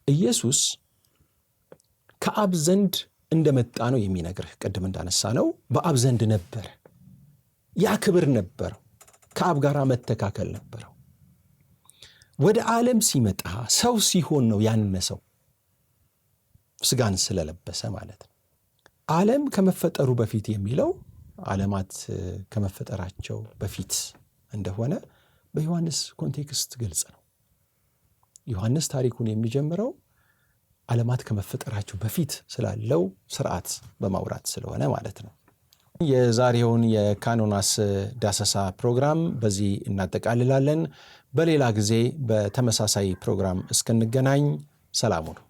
ኢየሱስ ከአብ ዘንድ እንደመጣ ነው የሚነግርህ። ቅድም እንዳነሳ ነው በአብ ዘንድ ነበር፣ ያ ክብር ነበረው፣ ከአብ ጋር መተካከል ነበረው። ወደ ዓለም ሲመጣ ሰው ሲሆን ነው ያነሰው፣ ስጋን ስለለበሰ ማለት ነው። ዓለም ከመፈጠሩ በፊት የሚለው ዓለማት ከመፈጠራቸው በፊት እንደሆነ በዮሐንስ ኮንቴክስት ግልጽ ነው። ዮሐንስ ታሪኩን የሚጀምረው ዓለማት ከመፈጠራቸው በፊት ስላለው ስርዓት በማውራት ስለሆነ ማለት ነው። የዛሬውን የካኖናስ ዳሰሳ ፕሮግራም በዚህ እናጠቃልላለን። በሌላ ጊዜ በተመሳሳይ ፕሮግራም እስክንገናኝ ሰላሙ ነው።